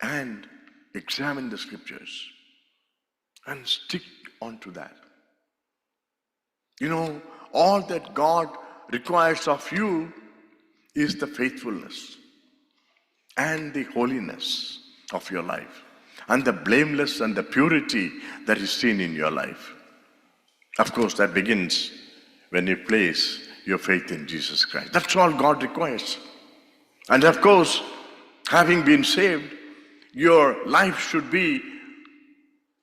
And examine the scriptures and stick onto that. All that God requires of you is the faithfulness and the holiness of your life, and the blameless and the purity that is seen in your life. Of course, that begins when you place your faith in Jesus Christ. That's all God requires. And of course, having been saved, your life should be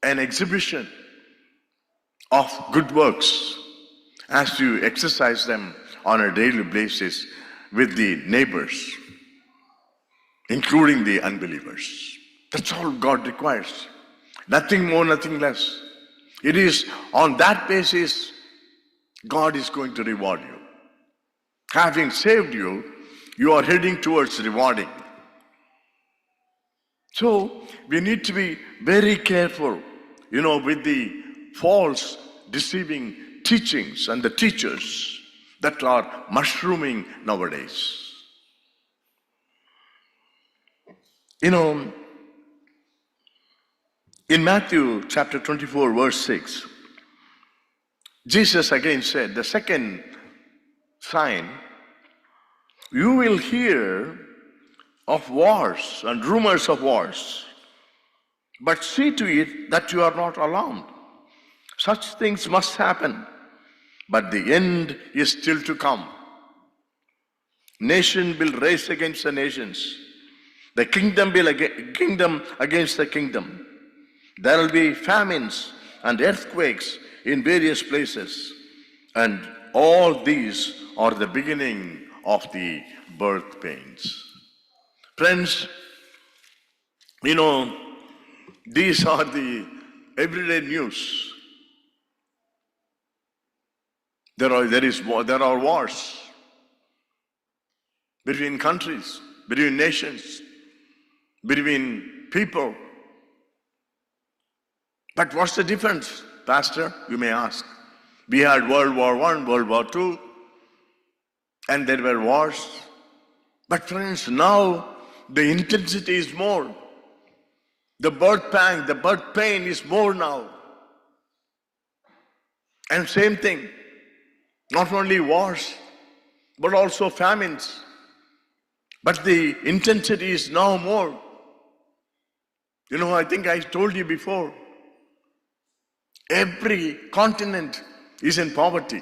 an exhibition of good works as you exercise them on a daily basis with the neighbors, including the unbelievers. That's all God requires. Nothing more, nothing less. It is on that basis God is going to reward you. Having saved you, you are heading towards rewarding. So we need to be very careful, with the false, deceiving teachings and the teachers that are mushrooming nowadays. In Matthew chapter 24, verse 6, Jesus again said, the second sign, you will hear of wars and rumors of wars, but see to it that you are not alarmed. Such things must happen, but the end is still to come. Nation will race against the nations, the kingdom against the kingdom. There will be famines and earthquakes in various places, and all these are the beginning of the birth pains. Friends, these are the everyday news. There are wars between countries, between nations, between people. But what's the difference, Pastor? You may ask. We had World War I, World War II, and there were wars. But friends, now the intensity is more. The birth pang, the birth pain is more now. And same thing, not only wars, but also famines. But the intensity is now more. I think I told you before, Every continent is in poverty.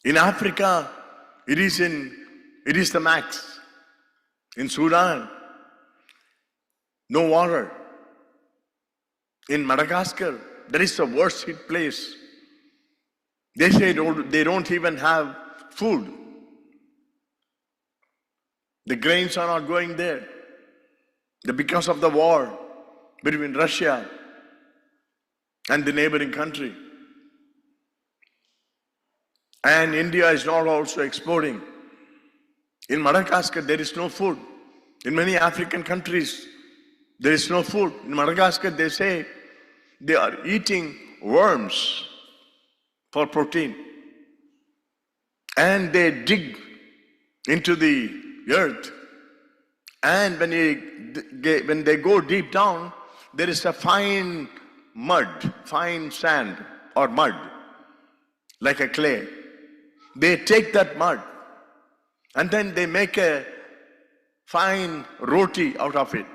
In Africa, it is the max. In Sudan, no water. In Madagascar, that is the worst hit place. They say they don't even have food. The grains are not going there. Because of the war between Russia and the neighboring country. And India is not also exporting. In Madagascar, there is no food. In many African countries, there is no food. In Madagascar, they say they are eating worms for protein. And they dig into the earth. And when they go deep down, there is a fine mud, fine sand or mud, like a clay. They take that mud and then they make a fine roti out of it.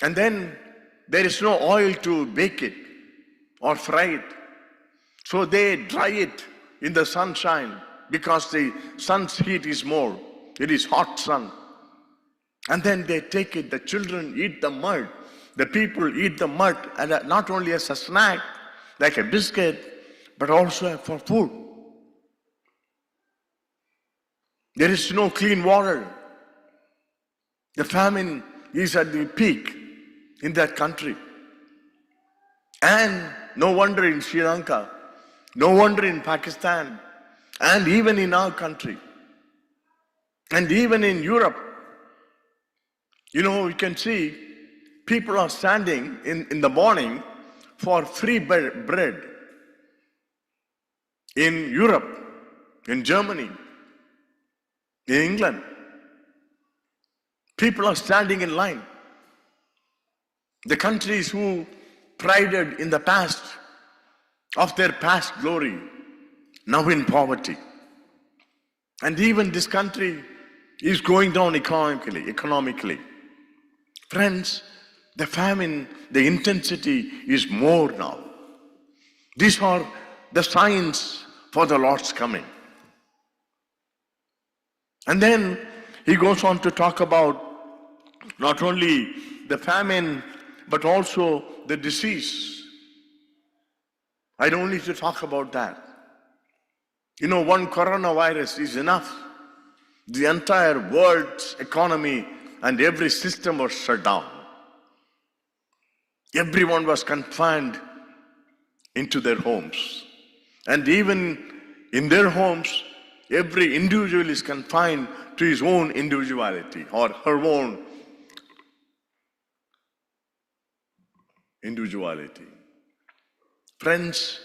And then there is no oil to bake it or fry it. So they dry it in the sunshine because the sun's heat is more. It is hot sun. And then they take it, the children eat the mud. The people eat the mud, and not only as a snack, like a biscuit, but also for food. There is no clean water. The famine is at the peak in that country. And no wonder in Sri Lanka, no wonder in Pakistan, and even in our country, and even in Europe. You know, you can see people are standing in the morning for free bread. In Europe, in Germany, in England, people are standing in line. The countries who prided in the past of their past glory, now in poverty. And even this country is going down economically. Friends, the famine, the intensity is more now. These are the signs for the Lord's coming. And then he goes on to talk about not only the famine, but also the disease. I don't need to talk about that. You know, one coronavirus is enough. The entire world's economy and every system was shut down. Everyone was confined into their homes. And even in their homes, every individual is confined to his own individuality or her own individuality. Friends,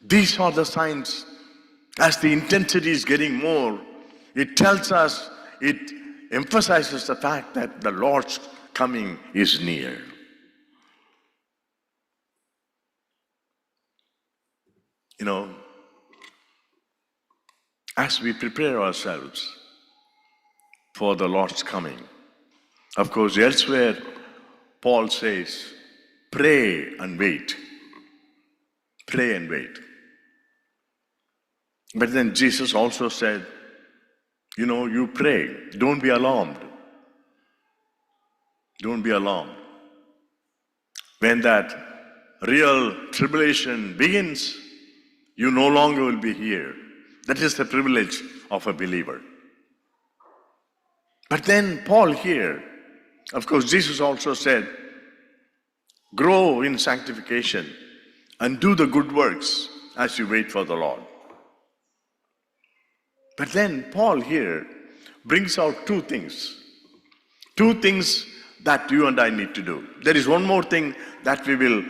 these are the signs. As the intensity is getting more, it tells us, it emphasizes the fact that the Lord's coming is near. You know, as we prepare ourselves for the Lord's coming, of course, elsewhere, Paul says, pray and wait. Pray and wait. But then Jesus also said, you know, you pray, don't be alarmed. Don't be alarmed. When that real tribulation begins, you no longer will be here. That is the privilege of a believer. But then Paul here, of course, Jesus also said, grow in sanctification and do the good works as you wait for the Lord. But then Paul here brings out two things that you and I need to do. There is one more thing that we will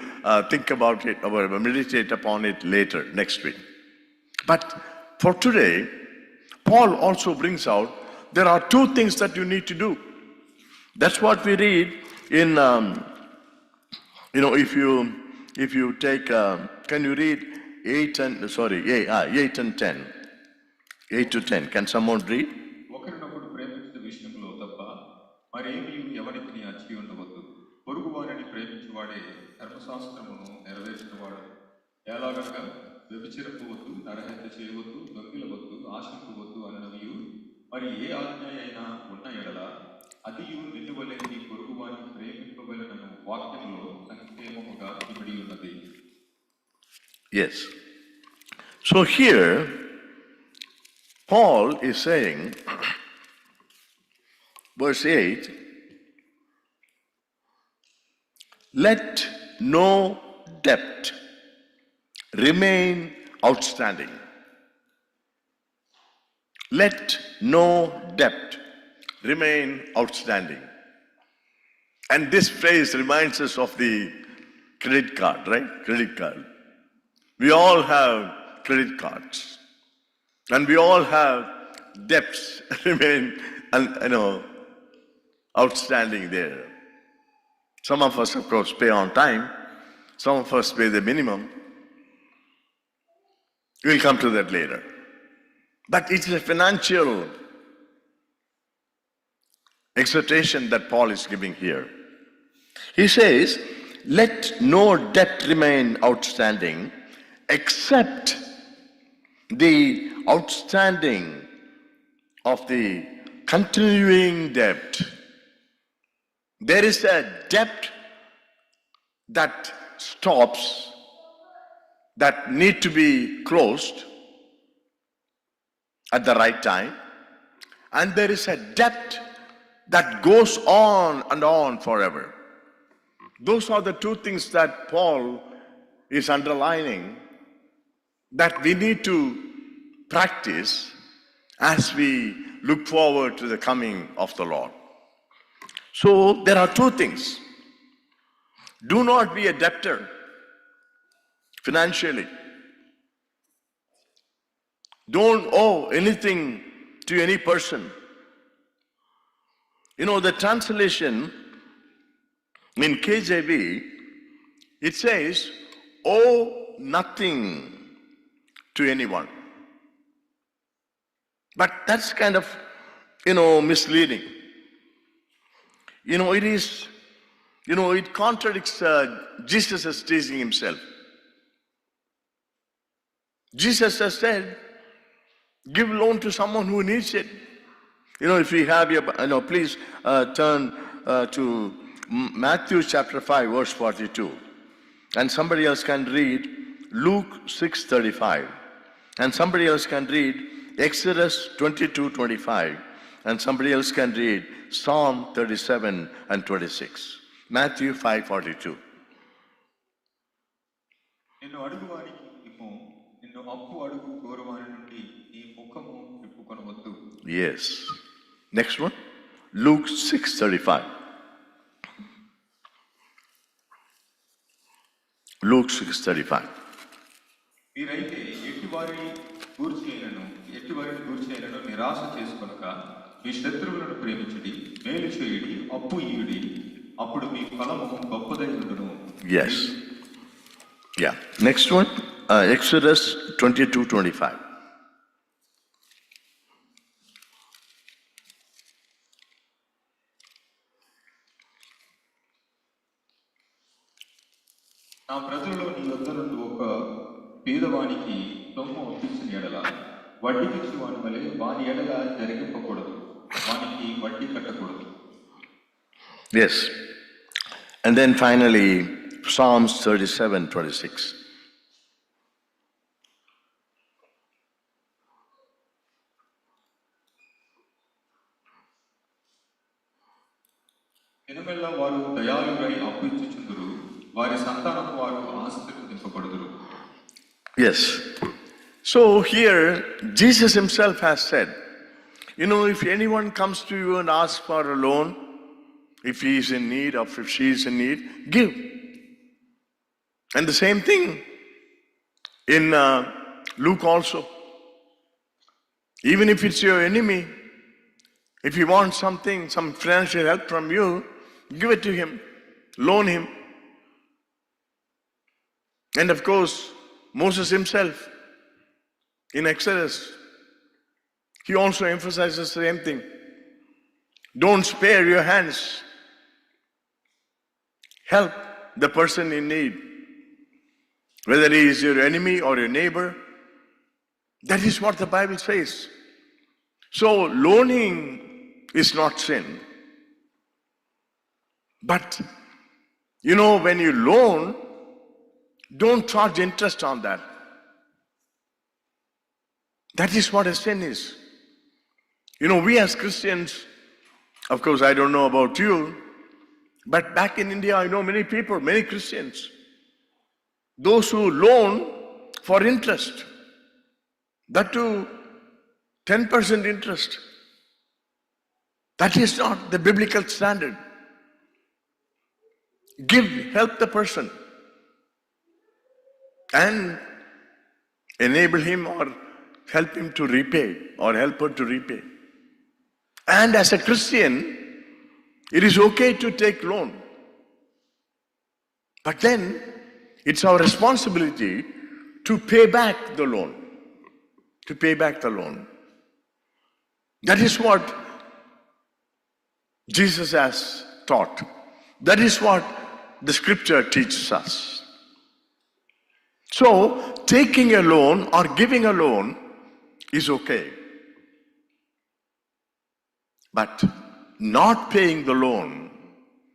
think about it or meditate upon it later, next week. But for today, Paul also brings out there are two things that you need to do. That's what we read in, if you take, can you read 8 and 10? 8 to 10. Can someone read? ఒకరినొకడు ప్రేమించిన విషయంలో తప్ప మరేమీ ఎవరికి అచ్చి ఉండవద్దు. పొరుగువారిని ప్రేమించు వాడే ధర్మశాస్త్రమును నెరవేర్చిన వాడు. ఎలాగనగా వ్యభిచరింపవద్దు, నరహత్య చేయవద్దు, దొంగిలవద్దు, ఆశింపవద్దు అననవియు మరి ఏ ఆజ్ఞ అయినా ఉన్న ఎడల అదియు నిన్ను వలె నీ పొరుగువాని ప్రేమింపవలెనను వాక్యములో సంక్షేమముగా ఇమిడి ఉన్నది. Yes. So here, Paul is saying, verse 8, let no debt remain outstanding. Let no debt remain outstanding. And this phrase reminds us of the credit card, right? Credit card. We all have credit cards. And we all have debts remain, outstanding there. Some of us, of course, pay on time. Some of us pay the minimum. We'll come to that later. But it's a financial exhortation that Paul is giving here. He says, let no debt remain outstanding except the outstanding of the continuing debt. There is a debt that stops, that need to be closed at the right time, and there is a debt that goes on and on forever. Those are the two things that Paul is underlining, that we need to practice as we look forward to the coming of the Lord. So there are two things. Do not be a debtor financially. Don't owe anything to any person. The translation in KJV, it says, owe nothing to anyone. But that's kind of, misleading. It is, it contradicts Jesus' teaching himself. Jesus has said, give loan to someone who needs it. If we have your, please turn to Matthew chapter 5, verse 42. And somebody else can read Luke 6:35. And somebody else can read Exodus 22:25. And somebody else can read Psalm 37 and 26. Matthew 5:42. నిన్ను అడుగువానికి ఇమ్ము, నిన్ను అప్పు అడుగు కోరువాని నుండి నీ ముఖము తిప్పుకొనవద్దు. Yes. Next one. Luke 6:35. Luke 6:35. మీరైతే ఎట్టివారిని గూర్చి అయినను నిరాశ చేసుకొనక మీ శత్రువులను ప్రేమించుడి, మేలు చేయుడి, అప్పు ఇయుడి, అప్పుడు మీ ఫలము గొప్పదై ఉండును. Yes. Yeah. Next one. Exodus 22:25. నా ప్రజలలో నీ వద్ద నుండి ఒక పేదవానికి సొమ్ము ఒప్పించిన ఎడల వడ్డీకిచ్చి వాని వలె వాని ఎడల జరిగింపకూడదు, వానికి వడ్డీ కట్టకూడదు. Yes. And then finally, Psalms 37:26. దినమెల్ల వారు దయాళులై అప్పు ఇచ్చుచుందురు, వారి సంతానము వారు ఆస్తికి దింపబడుదురు. Yes. So here, Jesus himself has said, if anyone comes to you and asks for a loan, if he is in need or if she is in need, give. And the same thing in Luke also. Even if it's your enemy, if he wants something, some financial help from you, give it to him, loan him. And of course, Moses himself, in Exodus, he also emphasizes the same thing. Don't spare your hands. Help the person in need. Whether he is your enemy or your neighbor, that is what the Bible says. So loaning is not sin. But, when you loan, don't charge interest on that. That is what a sin is. We as Christians, of course, I don't know about you, but back in India, I know many people, many Christians, those who loan for interest, that too 10% interest. That is not the biblical standard. Help the person and enable him or help him to repay or help her to repay. And as a Christian, it is okay to take loan. But then it's our responsibility to pay back the loan. To pay back the loan. That is what Jesus has taught. That is what the scripture teaches us. So, taking a loan or giving a loan is okay. But not paying the loan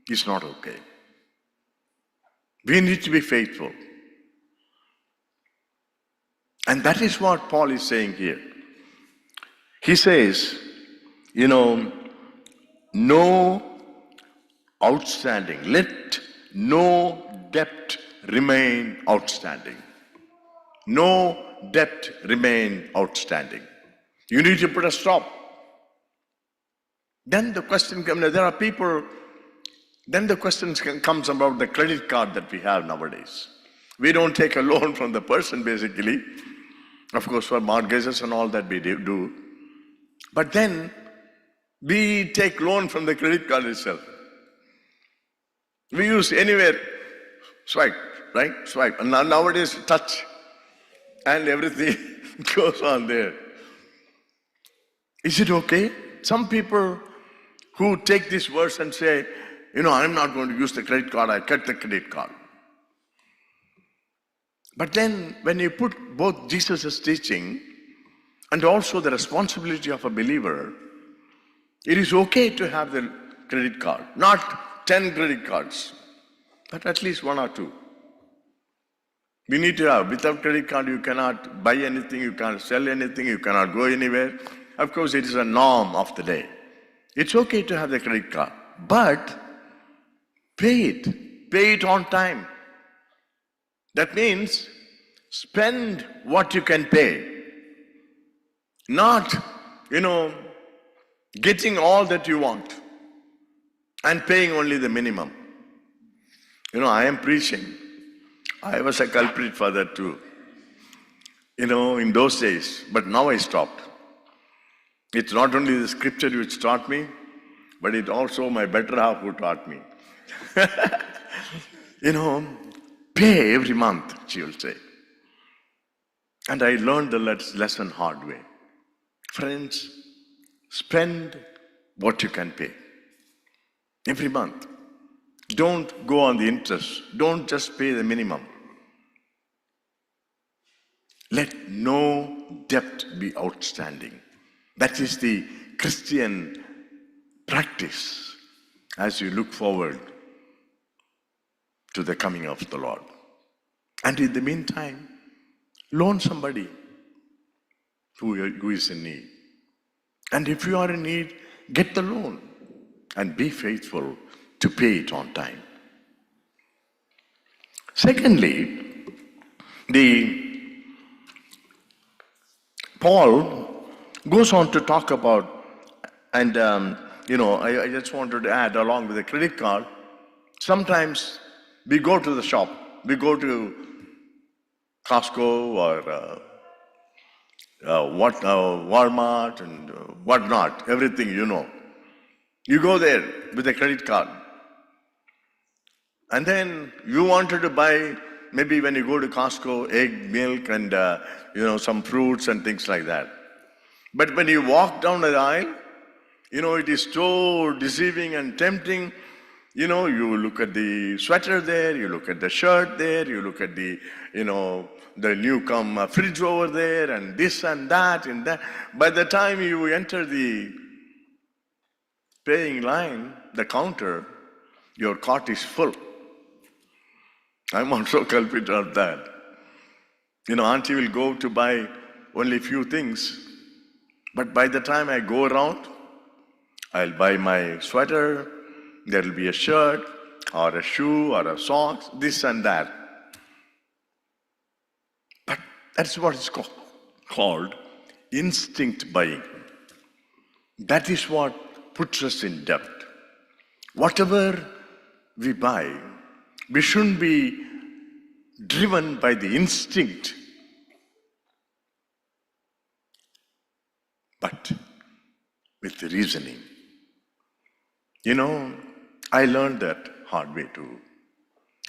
is not okay. We need to be faithful. And that is what Paul is saying here. He says, no outstanding. Let no debt remain outstanding. No debt remain outstanding. You need to put a stop. Then the question comes, there are people, then the question comes about the credit card that we have nowadays. We don't take a loan from the person basically. Of course, for mortgages and all that we do. But then we take loan from the credit card itself. We use anywhere, swipe, right? Swipe. And nowadays, touch. And everything goes on there. Is it okay? Some people who take this verse and say, I'm not going to use the credit card, I cut the credit card. But then when you put both Jesus' teaching and also the responsibility of a believer, it is okay to have the credit card. Not 10 credit cards, but at least 1 or 2. We need to have. Without credit card, you cannot buy anything, you can't sell anything, you cannot go anywhere. Of course, it is a norm of the day. It's okay to have the credit card, but pay it. Pay it on time. That means spend what you can pay. Not, getting all that you want and paying only the minimum. I am preaching. I was a culprit for that too. In those days, but now I stopped. It's not only the scripture which taught me, but it also my better half who taught me. Pay every month, she will say. And I learned the lesson hard way. Friends, spend what you can pay. Every month. Don't go on the interest. Don't just pay the minimum. Let no debt be outstanding. That is the Christian practice as you look forward to the coming of the Lord. And in the meantime, loan somebody who is in need. And if you are in need, get the loan and be faithful to pay it on time. Secondly, Paul goes on to talk about, and I just wanted to add along with the credit card, sometimes we go to the shop, we go to Costco or Walmart and whatnot, everything You go there with a credit card. And then you wanted to buy, maybe when you go to Costco, egg, milk, and some fruits and things like that. But when you walk down the aisle, it is so deceiving and tempting. You know, you look at the sweater there, you look at the shirt there, you look at the, the new fridge over there, and this and that and that. By the time you enter the paying line, the counter, your cart is full. I'm also culprit of that. Auntie will go to buy only few things, but by the time I go around, I'll buy my sweater, there'll be a shirt, or a shoe, or a socks, this and that. But that's what is called instinct buying. That is what puts us in debt. Whatever we buy, we shouldn't be driven by the instinct, but with the reasoning. I learned that hard way too.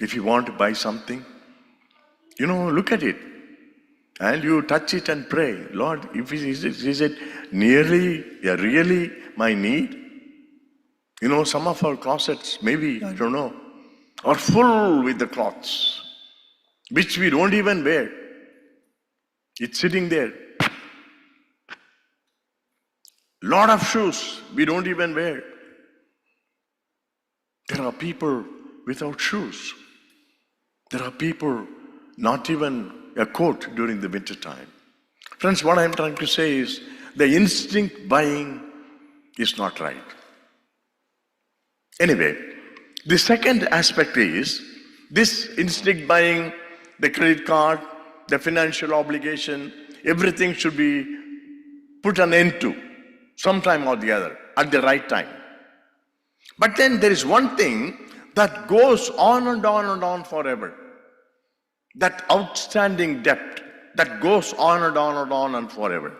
If you want to buy something, look at it and you touch it and pray, Lord, is it really my need? Some of our closets, maybe, I don't know, are full with the clothes, which we don't even wear. It's sitting there. Lot of shoes we don't even wear. There are people without shoes. There are people not even a coat during the winter time. Friends, what I'm trying to say is the instinct buying is not right. Anyway, the second aspect is this instinct buying, the credit card, the financial obligation, everything should be put an end to sometime or the other at the right time. But then there is one thing that goes on and on and on forever. That outstanding debt that goes on and on and on and forever.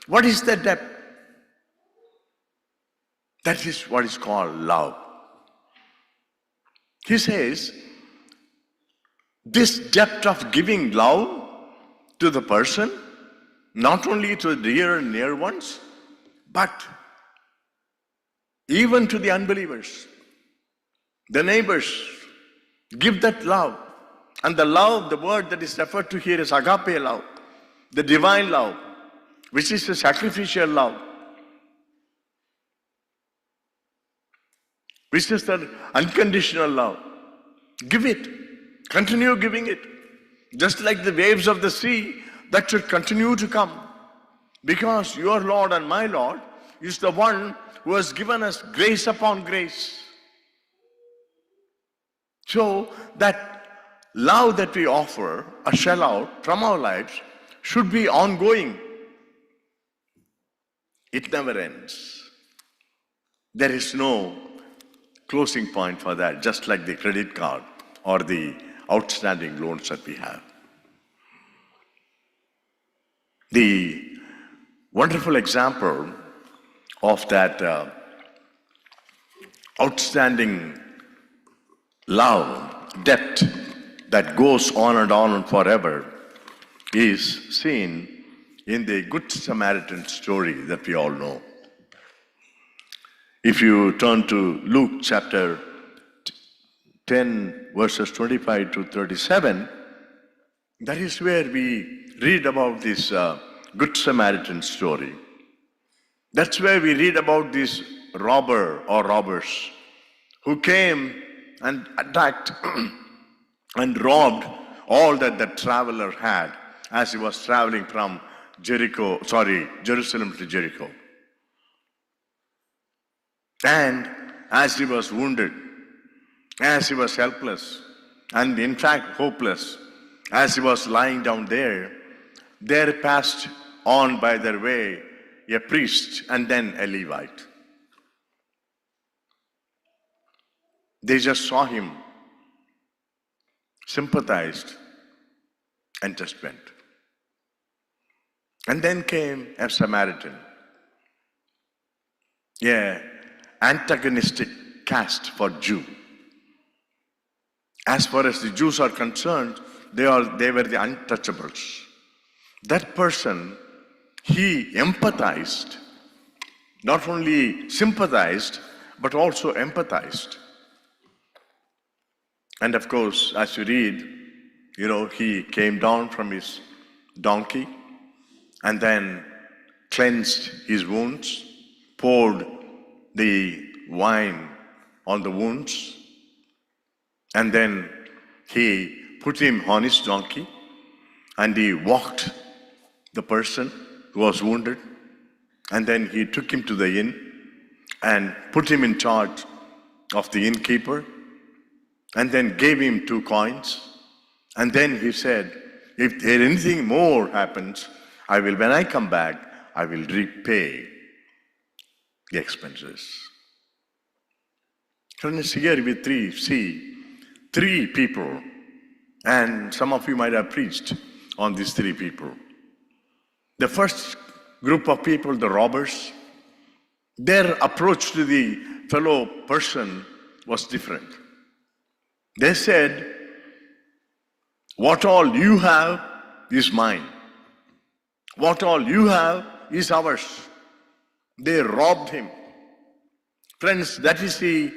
What is that debt? That is what is called love. He says, this depth of giving love to the person, not only to the dear and near ones, but even to the unbelievers, the neighbors, give that love. And the love, the word that is referred to here is agape love, the divine love, which is a sacrificial love, which is the unconditional love. Give it. Continue giving it. Just like the waves of the sea, that should continue to come. Because your Lord and my Lord is the one who has given us grace upon grace. So that love that we offer, a shell out from our lives, should be ongoing. It never ends. There is no closing point for that, just like the credit card or the outstanding loans that we have. The wonderful example of that outstanding love, depth that goes on and forever is seen in the Good Samaritan story that we all know. If you turn to Luke chapter 10, verses 25 to 37, that is where we read about this Good Samaritan story. That's where we read about this robber or robbers who came and attacked and robbed all that the traveler had as he was traveling from Jerusalem to Jericho. And as he was wounded, as he was helpless, and in fact hopeless, as he was lying down there passed on by their way a priest and then a Levite. They just saw him, sympathized, and just went. And then came a Samaritan, an antagonistic caste for Jew. As far as the Jews are concerned, they were the untouchables. That person, he empathized, not only sympathized, but also empathized. And of course, as you read, he came down from his donkey and then cleansed his wounds, poured the wine on the wounds, and then he put him on his donkey and he walked the person who was wounded, and then he took him to the inn and put him in charge of the innkeeper, and then gave him 2 coins. And then he said, if there anything more happens, when I come back, I will repay the expenses. Friends, here we see 3 people, and some of you might have preached on these 3 people. The first group of people, the robbers, their approach to the fellow person was different. They said, what all you have is mine. What all you have is ours. They robbed him. Friends, that is the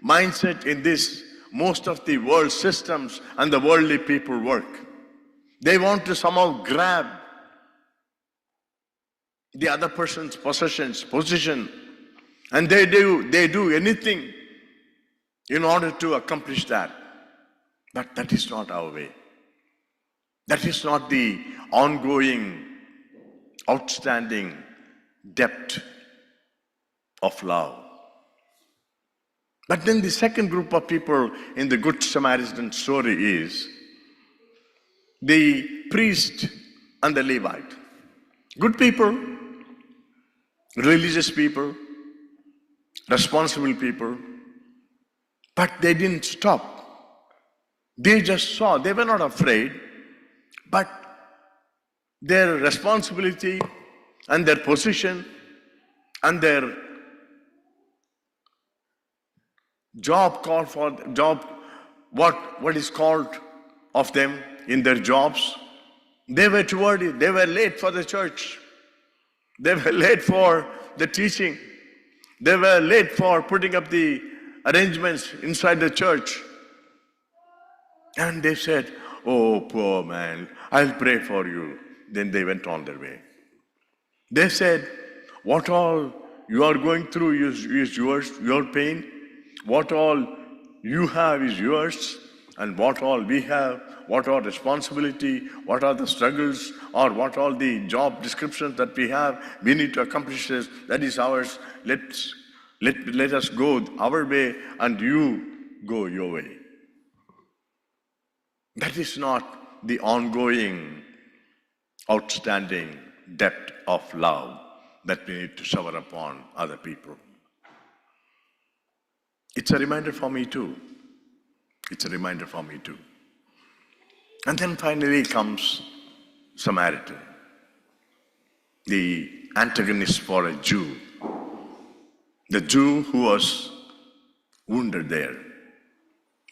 mindset in this most of the world systems and the worldly people work. They want to somehow grab the other person's position, and they do anything in order to accomplish that. But that is not our way. That is not the ongoing, outstanding depth of love. But then the second group of people in the Good Samaritan story is the priest and the Levite. Good people, religious people, responsible people, but they didn't stop. They just saw, they were not afraid, but their responsibility and their position and their what is called of them in their jobs, they were toward it. They were late for the church. They were late for the teaching. They were late for putting up the arrangements inside the church. And they said, oh, poor man, I'll pray for you. Then they went on their way. They said, what all you are going through is yours, your pain. What all you have is yours. And what all we have, what our responsibility, what are the struggles, or what all the job descriptions that we have, we need to accomplish this, that is ours. Let us go our way and you go your way. That is not the ongoing, outstanding depth of love that we need to shower upon other people. It's a reminder for me too. It's a reminder for me too. And then finally comes Samaritan, the antagonist for a Jew. The Jew who was wounded there.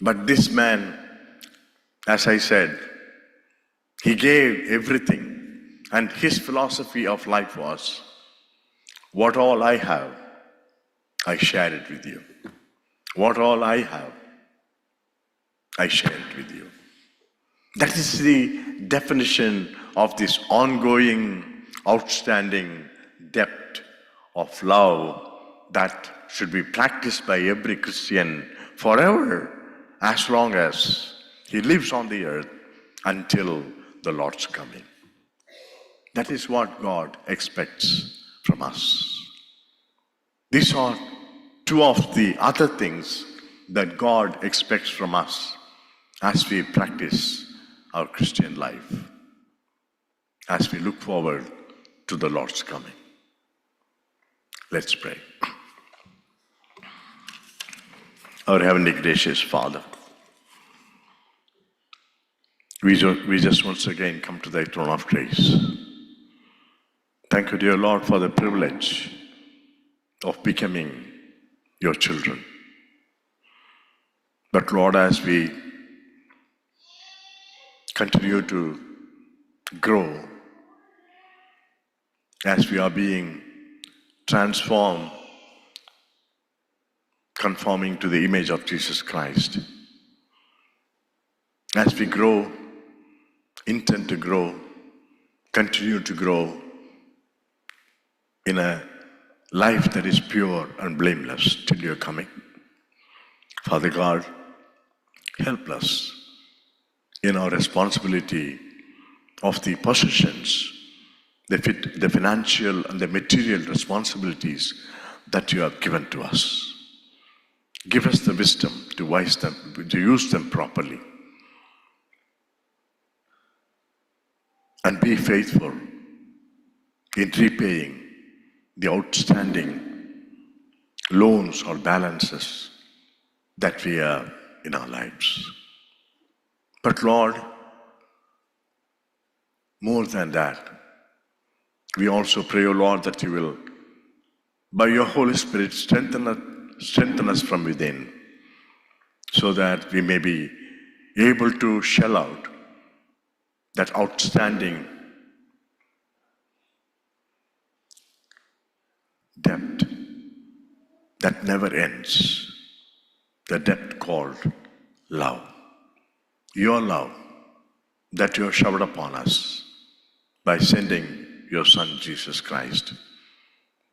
But this man, as I said, he gave everything, and his philosophy of life was, what all I have, I share it with you. What all I have, I share it with you. That is the definition of this ongoing, outstanding depth of love that should be practiced by every Christian forever, as long as he lives on the earth until the Lord's coming. That is what God expects from us. These are 2 of the other things that God expects from us as we practice our Christian life, as we look forward to the Lord's coming. Let's pray. Our heavenly gracious Father, we just once again come to thy throne of grace. Thank you, dear Lord, for the privilege of becoming your children. But Lord, as we continue to grow, as we are being transformed, conforming to the image of Jesus Christ, As we grow, intend to grow, continue to grow in a life that is pure and blameless till your coming. Father God, help us in our responsibility of the possessions, the financial and the material responsibilities that you have given to us. Give us the wisdom to use them properly. And be faithful in repaying the outstanding loans or balances that we have in our lives. But Lord, more than that, we also pray, O Lord, that you will, by your Holy Spirit, strengthen us from within, so that we may be able to shell out that outstanding debt that never ends, the debt called love. Your love that you have showered upon us by sending your Son, Jesus Christ.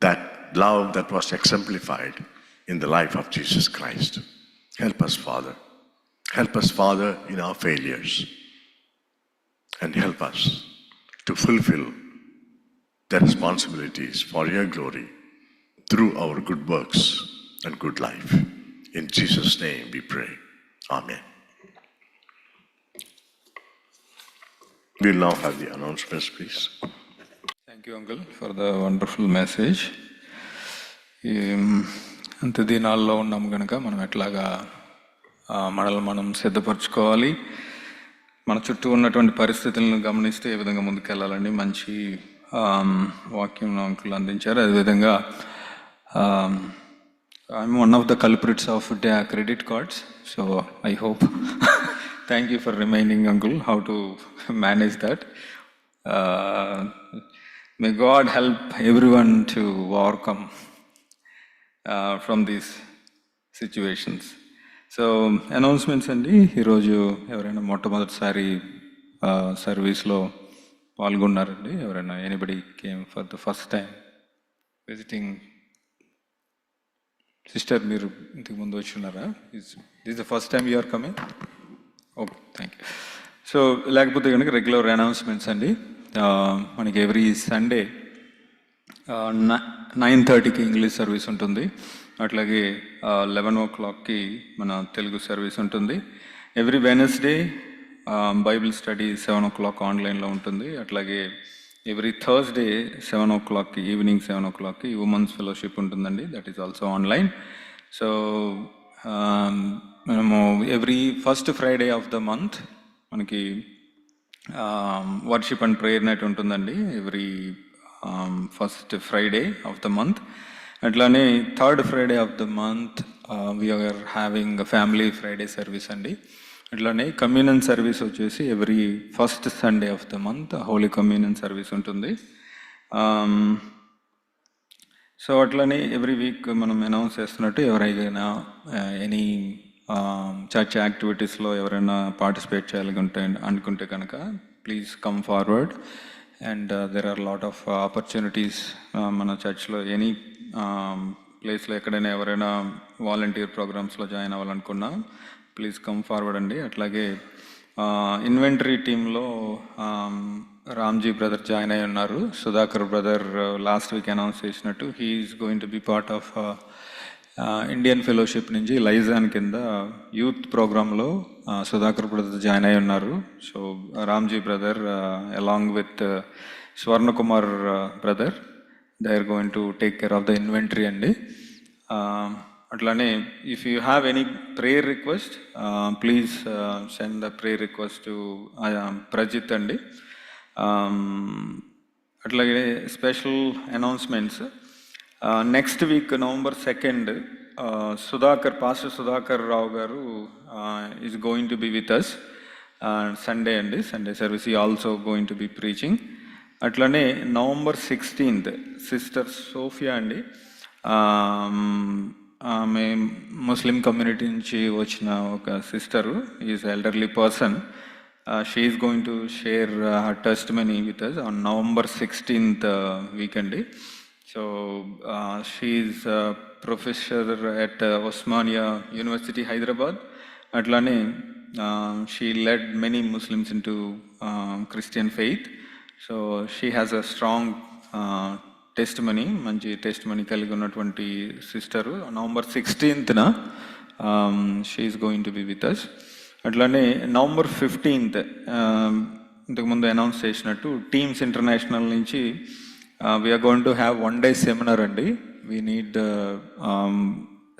That love that was exemplified in the life of Jesus Christ. Help us, Father. Help us, Father, in our failures. And help us to fulfill the responsibilities for your glory through our good works and good life. In Jesus' name we pray. Amen. We'll now have the announcements, please. Thank you, Uncle, for the wonderful message. అంత దినాల్లో ఉన్నాం కనుక మనం ఎట్లాగా మనల్ని మనం సిద్ధపరచుకోవాలి, మన చుట్టూ ఉన్నటువంటి పరిస్థితులను గమనిస్తే ఏ విధంగా ముందుకెళ్ళాలని మంచి వాక్యం అంకుల్ అందించారు. అదేవిధంగా I'm one of the culprits of credit cards, so I hope thank you for reminding uncle how to manage that. May God help everyone to overcome from these situations. So announcements అండి. ఈరోజు ఎవరైనా మొట్టమొదటిసారి సర్వీస్లో పాల్గొన్నారండి? ఎవరైనా anybody came for the first time visiting? Sister, మీరు ఇంతకు ముందు వచ్చి ఉన్నారా? This the first time you are coming? Okay, thank you. So లేకపోతే కనుక రెగ్యులర్ అనౌన్స్మెంట్స్ అండి. మనకి ఎవ్రీ సండే 9:30కి ఇంగ్లీష్ సర్వీస్ ఉంటుంది. అట్లాగే 11 o'clockకి మన తెలుగు సర్వీస్ ఉంటుంది. Every Wednesday Bible study 7 o'clock ఆన్లైన్లో ఉంటుంది. అట్లాగే ఎవ్రీ థర్స్డే 7 o'clockకి, ఈవినింగ్ 7 o'clockకి ఉమెన్స్ ఫెలోషిప్ ఉంటుందండి. That is also online. So మనము every first Friday of the month మనకి వర్షిప్ అండ్ ప్రేయర్ నైట్ ఉంటుందండి, every first Friday of the month. అట్లానే third Friday of the month we're having family Friday service అండి. అట్లానే communion service వచ్చేసి every first Sunday of the month holy communion service ఉంటుంది. So అట్లానే every week మనం announce చేస్తున్నట్టు ఎవరైనా any church యాక్టివిటీస్లో ఎవరైనా పార్టిసిపేట్ అనుకుంటే కనుక please come forward. And there are lot of opportunities మన చర్చ్లో. ఎనీ ప్లేస్లో ఎక్కడైనా ఎవరైనా వాలంటీర్ ప్రోగ్రామ్స్లో జాయిన్ అవ్వాలనుకున్నా ప్లీజ్ కమ్ ఫార్వర్డ్ అండి. అట్లాగే ఇన్వెంటరీ టీంలో రామ్జీ బ్రదర్ జాయిన్ అయి ఉన్నారు. Sudhakar brother last week announce చేసినట్టు he is going to be part of Indian fellowship నుంచి లైజాన్ కింద యూత్ ప్రోగ్రాంలో సుధాకర్ బ్రదర్ జాయిన్ అయి ఉన్నారు. So Ramji brother along with Swarnakumar brother, they are going to take care of the inventory అండి. అట్లానే if you have any prayer request please send the prayer request to Prajith అండి. అట్లాగే special announcements, next week November 2nd pastor Sudhakar Rao garu is going to be with us. Sunday అండి, Sunday service he also going to be preaching. అట్లానే November 16th sister Sophia అండి, ఆమె Muslim community నుంచి వచ్చిన ఒక sister, is elderly person. She is going to share her testimony with us on November 16th weekend. So she is professor at Osmania university Hyderabad. అట్లానే she led many Muslims in to Christian faith. So she has a strong testimony, మంచి testimony కలిగి ఉన్నటువంటి sister. November 16th she is going to be with us. అట్లానే November 15th ఇంతకుముందు announce చేసినట్టు teams international నుంచి we're going to have 1 day seminar అండి. We need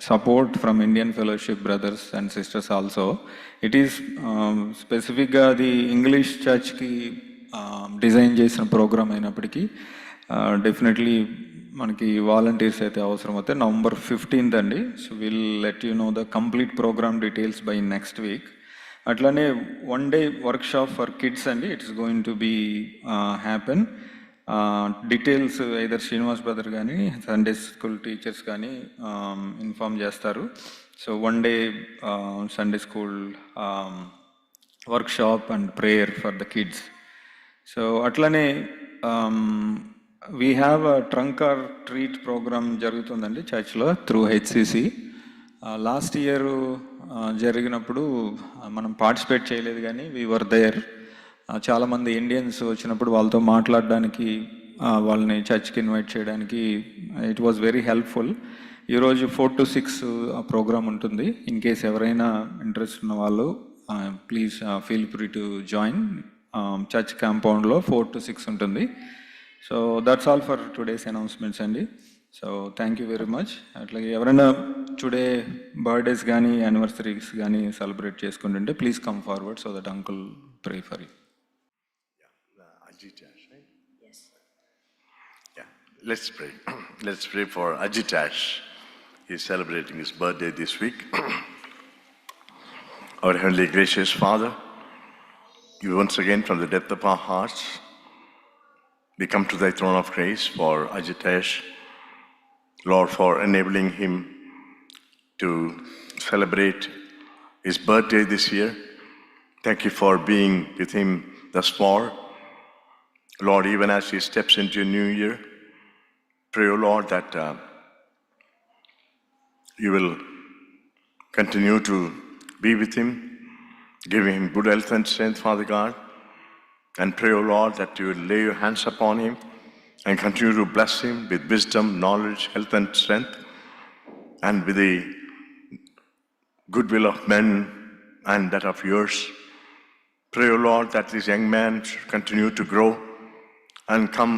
support from Indian fellowship brothers and sisters also. It is స్పెసిఫిక్గా అది English చర్చ్కి design చేసిన programme అయినప్పటికీ డెఫినెట్లీ మనకి వాలంటీర్స్ అయితే అవసరం అవుతాయి. November 15th అండి. So will let you know the complete program details by next week. అట్లానే 1 day వర్క్షాప్ ఫర్ కిడ్స్ అండి. It's going to be happen. Details either Srinivas brother కానీ సండే స్కూల్ టీచర్స్ కానీ inform చేస్తారు. So 1 day Sunday school workshop and prayer for the kids. So అట్లానే we have a trunk or treat program జరుగుతుందండి చర్చ్లో through HCC. Last year జరిగినప్పుడు మనం participate చేయలేదు, కానీ వీ వర్ దేర్. చాలామంది ఇండియన్స్ వచ్చినప్పుడు వాళ్ళతో మాట్లాడడానికి, వాళ్ళని చర్చ్కి ఇన్వైట్ చేయడానికి ఇట్ వాజ్ వెరీ హెల్ప్ఫుల్. ఈరోజు 4 to 6 ఆ ప్రోగ్రామ్ ఉంటుంది. ఇన్ కేస్ ఎవరైనా ఇంట్రెస్ట్ ఉన్న వాళ్ళు please feel free to join. Church కాంపౌండ్లో 4 to 6 ఉంటుంది. So that's all for today's announcements అండి. So thank you very much. అట్లాగే ఎవరైనా టుడే బర్త్డేస్ కానీ యానివర్సరీస్ కానీ సెలబ్రేట్ చేసుకుంటుంటే please come forward so that uncle pray for you. Ajitash, right? Yes. Yeah, let's pray. Let's pray for Ajitash. He's celebrating his birthday this week. Our Heavenly Gracious Father, you once again from the depth of our hearts, we come to thy throne of grace for Ajitash, Lord, for enabling him to celebrate his birthday this year. Thank you for being with him thus far. Lord, even as he steps into a new year, pray, O Lord, that you will continue to be with him, giving him good health and strength, Father God. And pray, O Lord, that you will lay your hands upon him and continue to bless him with wisdom, knowledge, health and strength, and with the goodwill of men and that of yours. Pray, O Lord, that this young man should continue to grow and come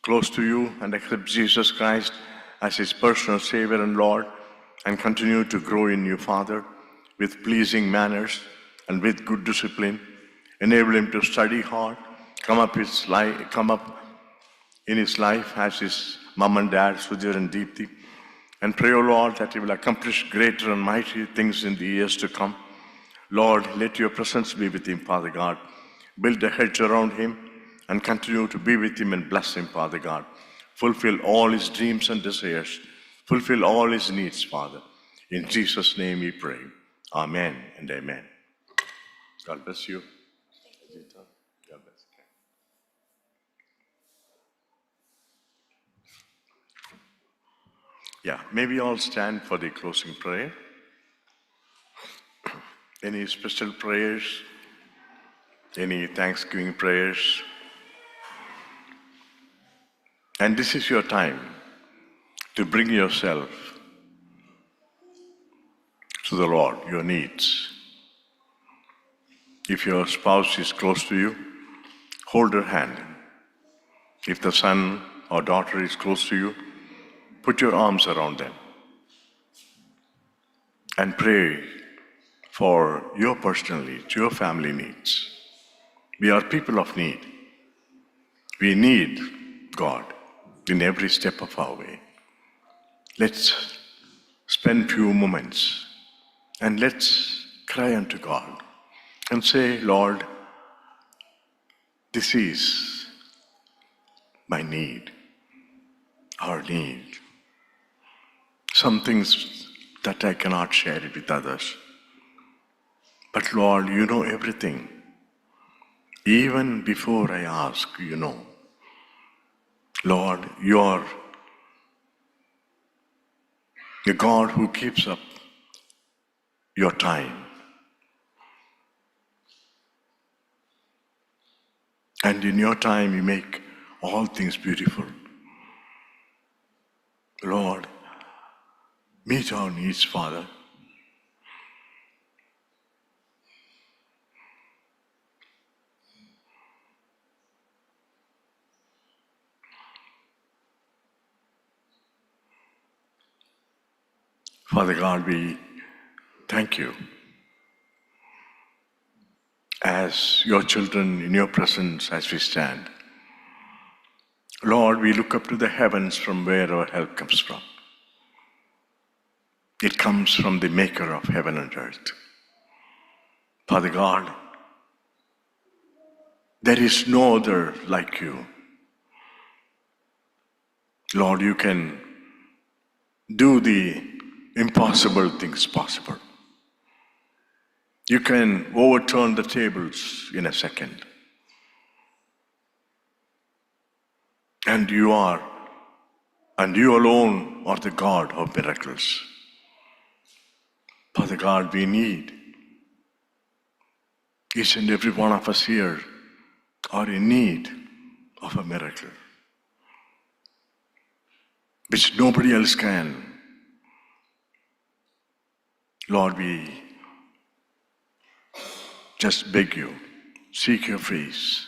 close to you and accept Jesus Christ as his personal Savior and Lord, and continue to grow in you, Father, with pleasing manners and with good discipline. Enable him to study hard, come up in his life as his mom and dad, Sudhir and Deepthi. And pray, O Lord, that he will accomplish greater and mighty things in the years to come. Lord, let your presence be with him, Father God. Build a hedge around him and continue to be with him and bless him, Father God. Fulfill all his dreams and desires. Fulfill all his needs, Father. In Jesus' name we pray. Amen and amen. God bless you. God bless you. Yeah, maybe all stand for the closing prayer. Any special prayers? Any Thanksgiving prayers? And this is your time to bring yourself to the Lord, your needs. If your spouse is close to you, hold her hand. If the son or daughter is close to you, put your arms around them and pray for your personal needs, your family needs. We are people of need. We need God in every step of our way. Let's spend few moments and let's cry unto God and say, Lord, this is my need, our need. some things that I cannot share it with others. But Lord, you know everything. Even before I ask, you know. Lord, you are a God who keeps up your time. And in your time, you make all things beautiful. Lord, meet our needs, Father. Father God, we thank you as your children in your presence as we stand. Lord, we look up to the heavens from where our help comes from. It comes from the maker of heaven and earth. Father God, there is no other like you. Lord, you can do the impossible things possible. You can overturn the tables in a second. And you alone are the God of miracles. Father God, we need each and every one of us here are in need of a miracle, which nobody else can. Lord, we just beg you, seek your face,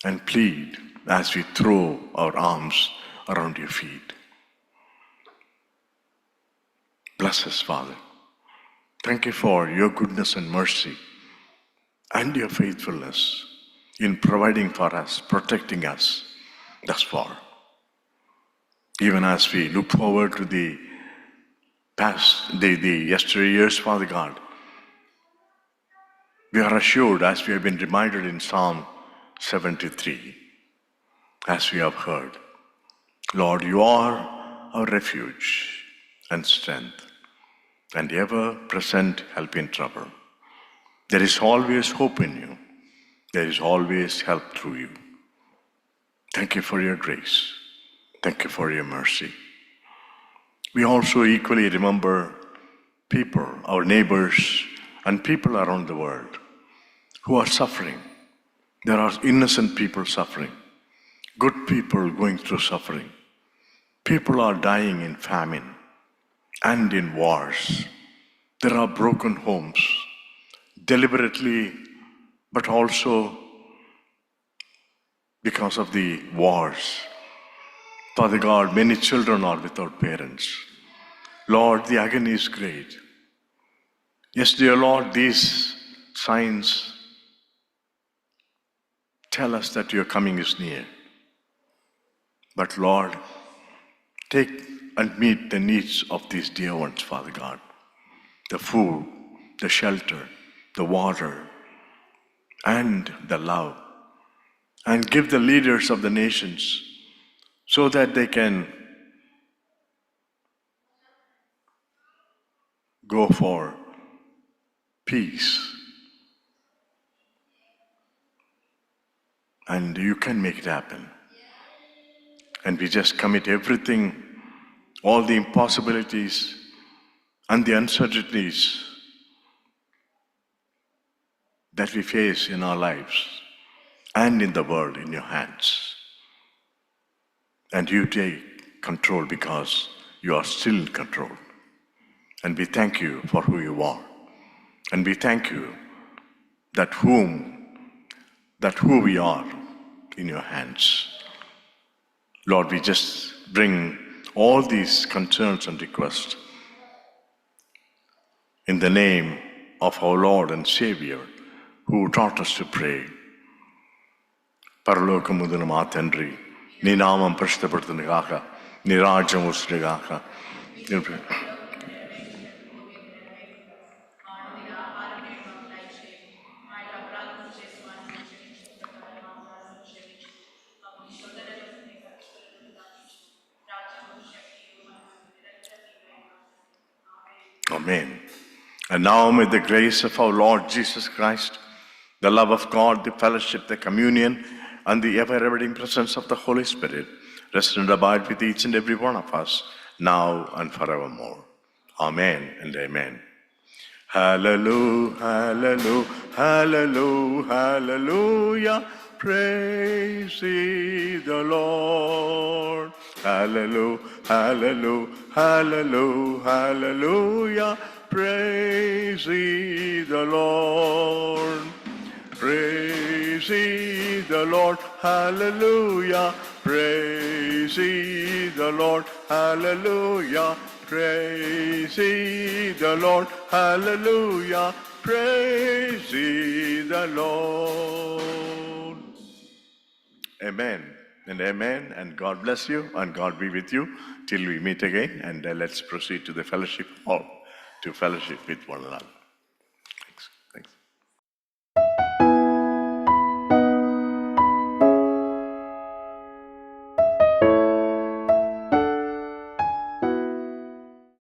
and plead as we throw our arms around your feet. Bless us, Father. Thank you for your goodness and mercy and your faithfulness in providing for us, protecting us thus far. Even as we look forward to the yesterday years, Father God, we are assured, as we have been reminded in Psalm 73, as we have heard, Lord, you are our refuge and strength and ever-present help in trouble. There is always hope in you. There is always help through you. Thank you for your grace. Thank you for your mercy. We also equally remember people, our neighbors, and people around the world who are suffering. There are innocent people suffering, good people going through suffering. People are dying in famine and in wars. There are broken homes, deliberately, but also because of the wars. Father God, many children are without parents. Lord, the agony is great. Yes, dear Lord, these signs tell us that your coming is near. But Lord, take and meet the needs of these dear ones, Father God. The food, the shelter, the water, and the love. And give the leaders of the nations so that they can go for peace. And you can make it happen. And we just commit everything, all the impossibilities and the uncertainties that we face in our lives and in the world in your hands. And you take control because you are still in control. And we thank you for who you are. And we thank you that who we are in your hands. Lord, we just bring all these concerns and requests in the name of our Lord and Savior, who taught us to pray. పరలోకముందున మా తండ్రి, నీ నామం పరిశుద్ధపడుతుంది గాక, నీ రాజ్యం వస్తుంది గాక. Amen. And now may the grace of our Lord Jesus Christ, the love of God, the fellowship, the communion, and the ever-abiding presence of the Holy Spirit rest and abide with each and every one of us, now and forevermore. Amen and amen. Hallelujah, hallelujah, hallelujah, hallelujah. Praise ye the Lord. Hallelujah, hallelujah, hallelujah, hallelujah. Praise ye the Lord. Praise ye the Lord. Hallelujah. Praise ye the Lord. Hallelujah. Praise ye the Lord. Hallelujah. Praise ye the Lord. Amen and amen. And God bless you and God be with you till we meet again. And let's proceed to the fellowship hall to fellowship with one another.